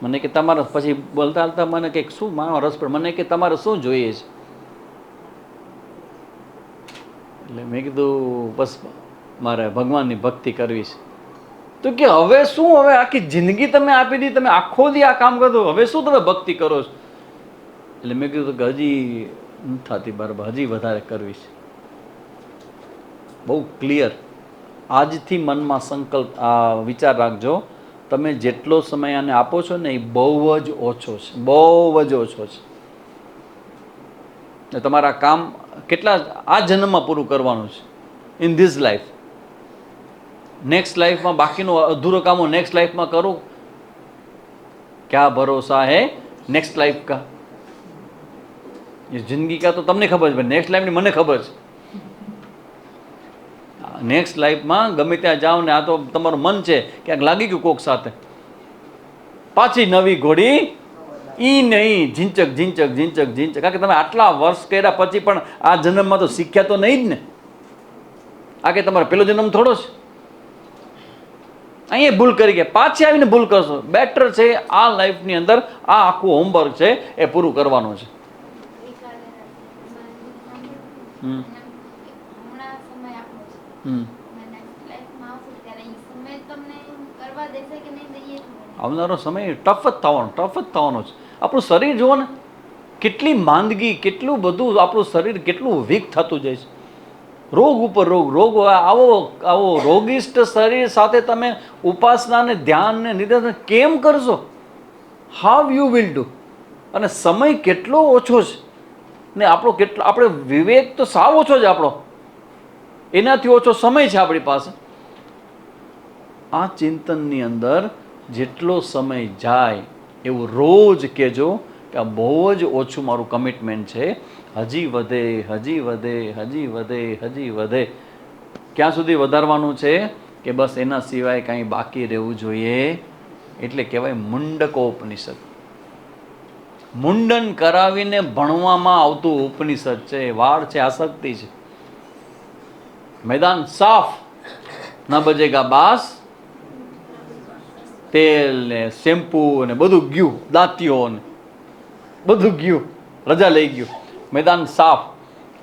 S1: મને કે તમારે પછી બોલતા હાલતા મને કંઈક શું મારો રસ પડે. મને કે તમારે શું જોઈએ છે? એટલે મેં કીધું બસ મારે ભગવાનની ભક્તિ કરવી છે. તો કે હવે શું, હવે આખી જિંદગી તમે આપી દીધી, તમે આખો દી આ કામ કરો, હવે શું તમે ભક્તિ કરો છો? એટલે મેં કીધું કે હજી નથી થતી બરાબર, હજી વધારે કરવી છે. બહુ ક્લિયર. આજથી મનમાં સંકલ્પ આ વિચાર રાખજો, તમે જેટલો સમય આને આપો છો ને એ બહુ જ ઓછો છે, બહુ જ ઓછો છે. ને તમારા કામ કેટલા આ જન્મમાં પૂરું કરવાનું છે ઇન ધીસ લાઈફ. નેક્સ્ટ લાઈફમાં બાકીનું અધૂરો કામો નેક્સ્ટ લાઈફમાં કરું, ક્યાં ભરોસા હે નેક્સ્ટ લાઈફ કા. એ જિંદગી કા તો તમને ખબર છે, નેક્સ્ટ લાઈફની મને ખબર છે. નેક્સ્ટ લાઈફમાં ગમે ત્યાં જાઓ ને આ તો તમારું મન છે ક્યાંક લાગી ગયું કોક સાથે, પાછી નવી ઘોડી ઈ નહીં, ઝીંચક ઝીંચક ઝીંચક ઝીંચક. કારણ કે તમે આટલા વર્ષ કર્યા પછી પણ આ જન્મમાં તો શીખ્યા તો નહીં જ ને. આ કે તમારો પેલો જન્મ થોડો છે. અહીંયા ભૂલ કરી ગયા, પાછી આવીને ભૂલ કરશો. બેટર છે આ લાઈફની અંદર આ આખું હોમવર્ક છે એ પૂરું કરવાનું છે. આવનારો સમય ટફ જ થવાનો છે. આપણું શરીર જુઓ ને, કેટલી માંદગી, કેટલું બધું આપણું શરીર કેટલું વીક થતું જાય છે. રોગ ઉપર રોગ. આવો રોગિષ્ટ શરીર સાથે તમે ઉપાસનાને ધ્યાનને નિર્ધાર કેમ કરશો? How you will do? અને સમય કેટલો ઓછો છે ને આપણો આપણે વિવેક તો સાવ ઓછો છે આપણો, એનાથી ઓછો સમય છે આપણી પાસે. આ ચિંતનની અંદર જેટલો સમય જાય એવું રોજ કહેજો કે આ બહુ જ ઓછું મારું કમિટમેન્ટ છે, હજી વધે હજી વધે હજી વધે હજી વધે. ક્યાં સુધી વધારવાનું છે કે બસ એના સિવાય કાંઈ બાકી રહેવું જોઈએ. એટલે કહેવાય મુંડકોપનિષદ. મુંડન કરાવીને ભણવામાં આવતું ઉપનિષદ છે. વાળ છે આસક્તિ છે. મેદાન સાફ, ન બજેગા બાસ. તેલ ને શેમ્પુ ને બધું ગયું, દાંતીઓ ને બધું ગયું, રજા લઈ ગયું. મેદાન સાફ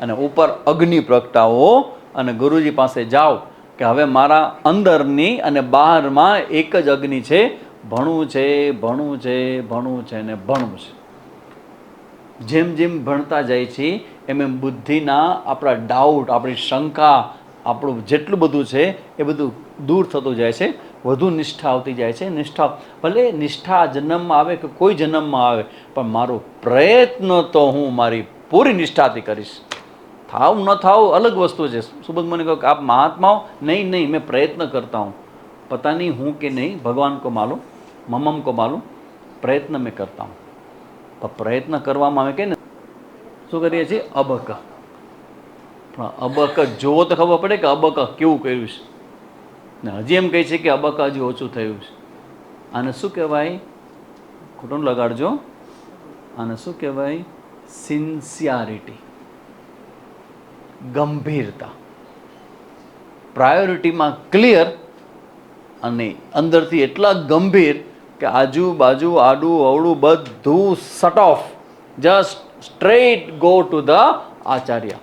S1: અને ઉપર અગ્નિ પ્રગટાવો અને ગુરુજી પાસે જાઓ કે હવે મારા અંદરની અને બહારમાં એક જ અગ્નિ છે, ભણવું છે ભણવું છે ભણવું છે ને ભણવું છે. જેમ જેમ ભણતા જાય છે એમ એમ બુદ્ધિના આપણા ડાઉટ, આપણી શંકા, આપણું જેટલું બધું છે એ બધું દૂર થતું જાય છે. વધુ નિષ્ઠા આવતી જાય છે. નિષ્ઠા ભલે નિષ્ઠા જન્મમાં આવે કે કોઈ જન્મમાં આવે, પણ મારો પ્રયત્ન તો હું મારી પૂરી નિષ્ઠાથી કરીશ. થાવ ન થાવ અલગ વસ્તુ છે. સુબોધ મને કહ્યું કે આપ મહાત્માઓ, નહીં નહીં મેં પ્રયત્ન કરતા હું, પતા નહીં હું કે નહીં, ભગવાન કો માલુમ, મમમ કો માલુમ, પ્રયત્ન મેં કરતા હું. તો પ્રયત્ન કરવામાં આવે કે ને શું કરીએ છીએ? અબક. પણ અબક જોવો તો ખબર પડે કે અબક કેવું કર્યું છે. ને હજી એમ કહે છે કે અબક હજી ઓછું થયું છે. આને શું કહેવાય? ખોટું લગાડજો. આને શું કહેવાય? સિન્સિયારિટી, ગંભીરતા. પ્રાયોરિટીમાં ક્લિયર અને અંદરથી એટલા ગંભીર કે આજુબાજુ આડું અવળું બધું shut off, just straight go to the acharya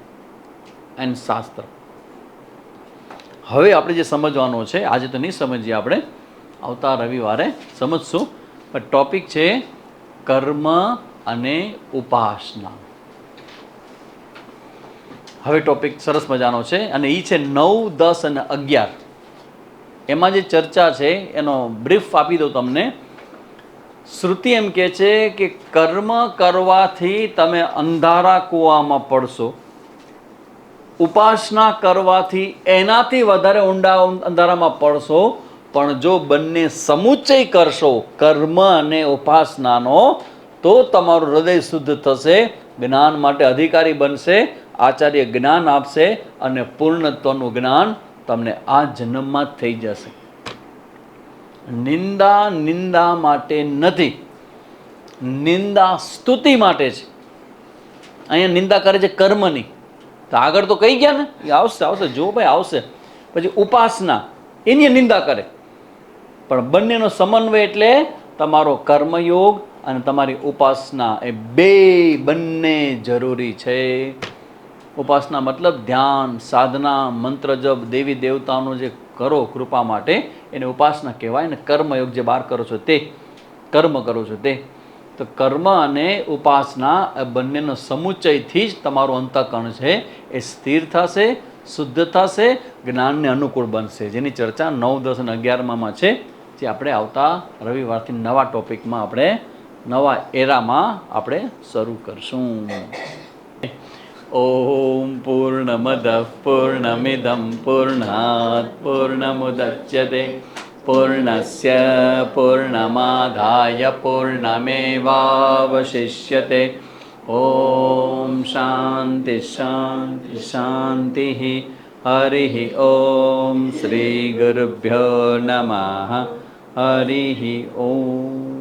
S1: and shastra. હવે આપણે જે સમજવાનું છે, આજે તો નહીં સમજીએ, આપણે આવતા રવિવારે સમજશું. પણ ટોપિક છે કર્મ અને ઉપાસના. હવે ટોપિક સરસ મજાનો છે અને એ છે 9, 10 અને 11. એમાં જે ચર્ચા છે એનો બ્રીફ આપી દઉં તમને. શ્રુતિ એમ કહે છે કે કર્મ કરવાથી તમે અંધારા કૂવામાં પડશો, ઉપાસના કરવાથી એનાથી વધારે ઊંડા અંધારામાં પડશો. પણ જો બંને સમુચ્ચય કરશો, કર્મ અને ઉપાસનાનો, તો તમારું હૃદય શુદ્ધ થશે, જ્ઞાન માટે અધિકારી બનશે, આચાર્ય જ્ઞાન આપશે અને પૂર્ણત્વનું જ્ઞાન તમને આ જન્મમાં જ થઈ જશે. નિંદા માટે નથી, નિંદા સ્તુતિ માટે છે. અહીંયા નિંદા કરે છે કર્મની, તો આગળ તો કહી ગયા ને, એ આવશે જો ભાઈ આવશે. પછી ઉપાસના, એની નિંદા કરે. પણ બંનેનો સમન્વય એટલે તમારો કર્મયોગ અને તમારી ઉપાસના, એ બંને જરૂરી છે. ઉપાસના મતલબ ધ્યાન, સાધના, મંત્ર જપ, દેવી દેવતાઓનો જે કરો કૃપા માટે, એને ઉપાસના કહેવાય. અને કર્મયોગ જે બહાર કરો છો તે, કર્મ કરો છો તે. તો કર્મ અને ઉપાસના બંનેનો સમુચ્ચયથી જ તમારું અંતઃકરણ છે એ સ્થિર થશે, શુદ્ધ થશે, જ્ઞાનને અનુકૂળ બનશે. જેની ચર્ચા 9, 10 અને 11માં છે, જે આપણે આવતા રવિવારથી નવા ટોપિકમાં, આપણે નવા એરામાં આપણે શરૂ કરશું. ॐ पूर्णमदः पूर्णमिदं पूर्णात् पूर्णमुदच्यते पूर्णस्य पूर्णमादाय पूर्णमेवावशिष्यते ॐ शान्ति शान्ति शान्तिः हरिः ॐ श्रीगुरुभ्यो नमः हरिः ॐ